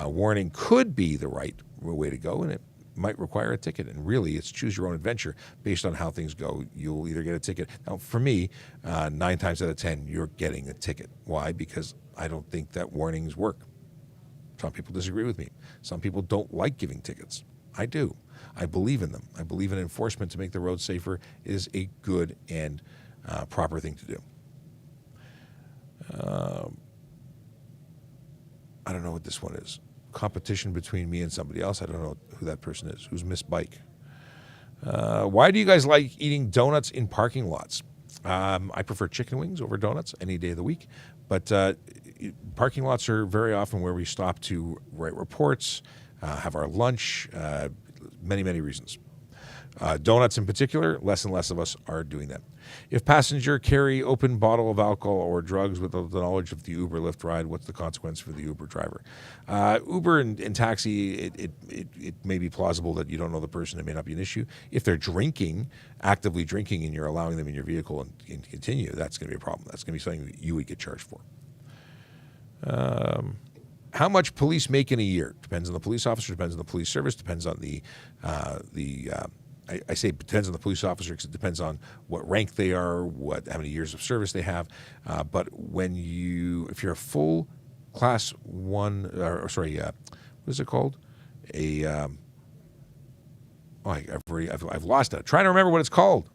warning could be the right way to go, and it might require a ticket. And really, it's choose your own adventure based on how things go. You'll either get a ticket. Now, for me, 9 times out of 10, you're getting a ticket. Why? Because I don't think that warnings work. Some people disagree with me. Some people don't like giving tickets. I do. I believe in them. I believe in enforcement to make the road safer is a good and proper thing to do. I don't know what this one is. Competition between me and somebody else. I don't know who that person is. Who's Miss Bike? Why do you guys like eating donuts in parking lots? I prefer chicken wings over donuts any day of the week. But parking lots are very often where we stop to write reports, have our lunch, many, many reasons. Donuts in particular, less and less of us are doing that. If passenger carry open bottle of alcohol or drugs without the knowledge of the Uber Lyft ride, what's the consequence for the Uber driver? Uber and taxi, it may be plausible that you don't know the person. It may not be an issue. If they're actively drinking, and you're allowing them in your vehicle and continue, that's going to be a problem. That's going to be something that you would get charged for. How much police make in a year? Depends on the police officer, depends on the police service, depends on I say it depends on the police officer because it depends on what rank they are, how many years of service they have. But if you're a full class one, what is it called? I've lost it. I'm trying to remember what it's called.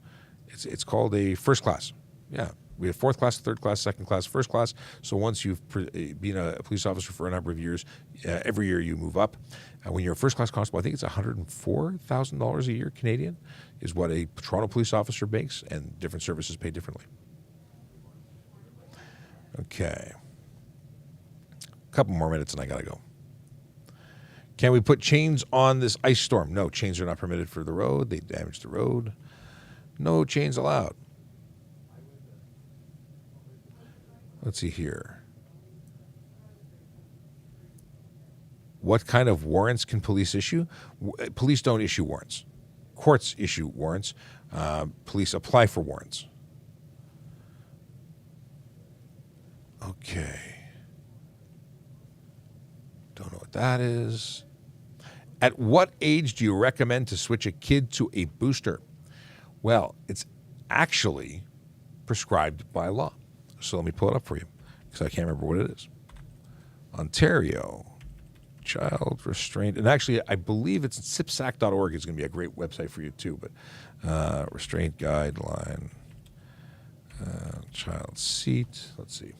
It's called a first class. Yeah. We have fourth class, third class, second class, first class. So once you've been a police officer for a number of years, every year you move up. When you're a first class constable, I think it's $104,000 a year Canadian is what a Toronto police officer makes, and different services pay differently. Okay. A couple more minutes and I got to go. Can we put chains on this ice storm? No, chains are not permitted for the road. They damage the road. No chains allowed. Let's see here. What kind of warrants can police issue? Police don't issue warrants. Courts issue warrants. Police apply for warrants. Okay. Don't know what that is. At what age do you recommend to switch a kid to a booster? Well, it's actually prescribed by law. So let me pull it up for you because I can't remember what it is. Ontario, child restraint. And actually, I believe it's cipsac.org. It's going to be a great website for you too. But restraint guideline. Child seat. Let's see.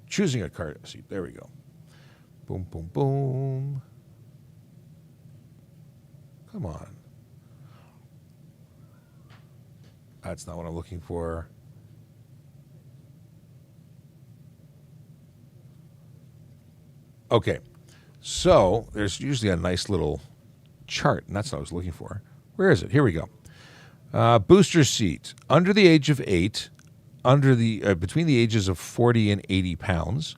Choosing a car seat. There we go. Boom, boom, boom. Come on. That's not what I'm looking for. Okay. So there's usually a nice little chart, and that's what I was looking for. Where is it? Here we go. Booster seat. Under the age of 8, between the ages of 40 and 80 pounds,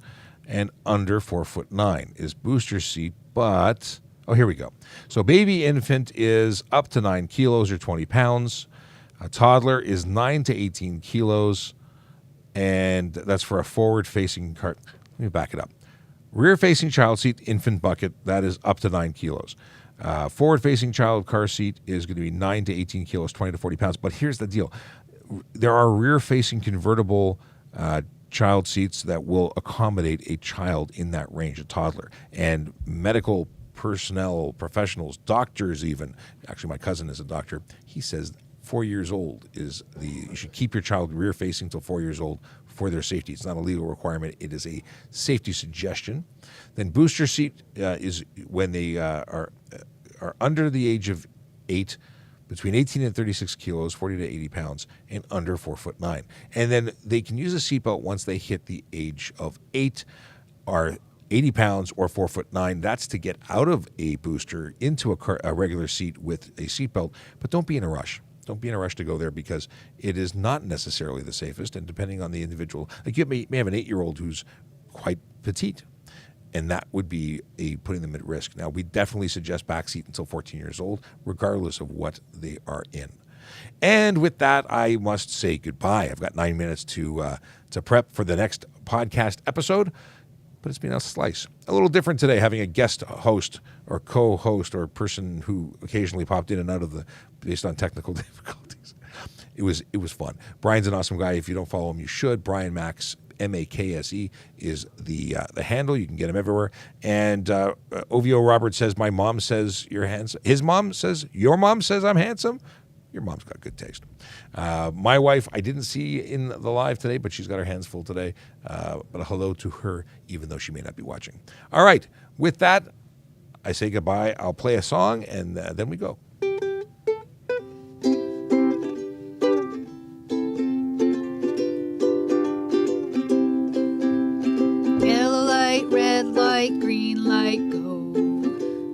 and under 4'9" is booster seat, but... Oh, here we go. So baby infant is up to 9 kilos or 20 pounds. A toddler is 9 to 18 kilos, and that's for a forward-facing car. Let me back it up. Rear-facing child seat, infant bucket, that is up to 9 kilos. Forward-facing child car seat is going to be 9 to 18 kilos, 20 to 40 pounds. But here's the deal. There are rear-facing convertible child seats that will accommodate a child in that range, a toddler. And medical personnel, professionals, doctors even. Actually, my cousin is a doctor. He says 4 years old you should keep your child rear facing till 4 years old for their safety. It's not a legal requirement. It is a safety suggestion. Then booster seat is when they are under the age of 8, between 18 and 36 kilos, 40 to 80 pounds, and under 4'9". And then they can use a seatbelt once they hit the age of 8, are 80 pounds or 4'9". That's to get out of a booster into a regular seat with a seatbelt. But don't be in a rush. Don't be in a rush to go there because it is not necessarily the safest. And depending on the individual, like you may have an 8-year-old who's quite petite, and that would be putting them at risk. Now, we definitely suggest backseat until 14 years old, regardless of what they are in. And with that, I must say goodbye. I've got 9 minutes to prep for the next podcast episode. But it's been a slice. A little different today, having a guest host or co-host or person who occasionally popped in and out of based on technical difficulties. It was fun. Brian's an awesome guy. If you don't follow him, you should. Brian Max, MAKSE, is the handle. You can get him everywhere. And OVO Robert says, my mom says you're handsome. His mom says, your mom says I'm handsome. Your mom's got good taste. My wife, I didn't see in the live today, but she's got her hands full today. But a hello to her, even though she may not be watching. All right. With that, I say goodbye. I'll play a song, and then we go. Yellow light, red light, green light, go.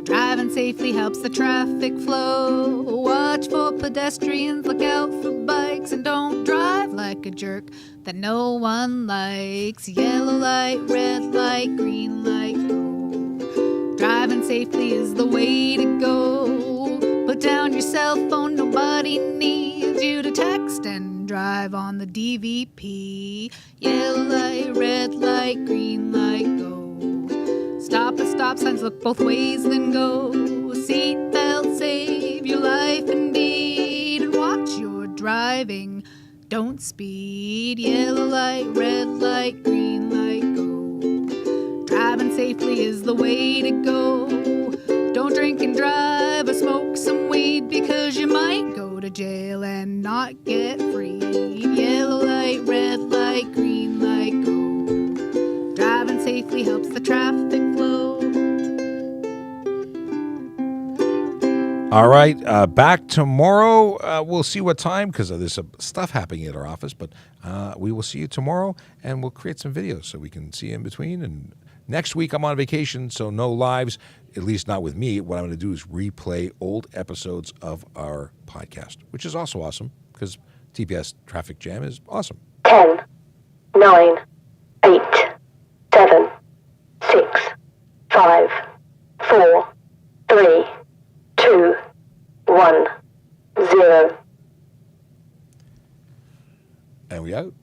Driving safely helps the traffic flow. Watch for pedestrians, look out for bikes, and don't drive like a jerk that no one likes. Yellow light, red light, green light, go. Driving safely is the way to go. Put down your cell phone, nobody needs you to text and drive on the DVP. Yellow light, red light, green light, go. Stop at stop signs, look both ways, then go. Seatbelt, save your life indeed. And watch your driving, don't speed. Yellow light, red light, green light, go. Driving safely is the way to go. Don't drink and drive or smoke some weed, because you might go to jail and not get freed. Yellow light, red light, green light, go. Driving safely helps the traffic flow. All right, back tomorrow. We'll see what time, because there's some stuff happening at our office, but we will see you tomorrow, and we'll create some videos so we can see in between. And next week, I'm on vacation, so no lives, at least not with me. What I'm going to do is replay old episodes of our podcast, which is also awesome, because TPS Traffic Jam is awesome. 10, 9, 8, 7, 6, 5, 4, 3, 2, 1, 0. And we out.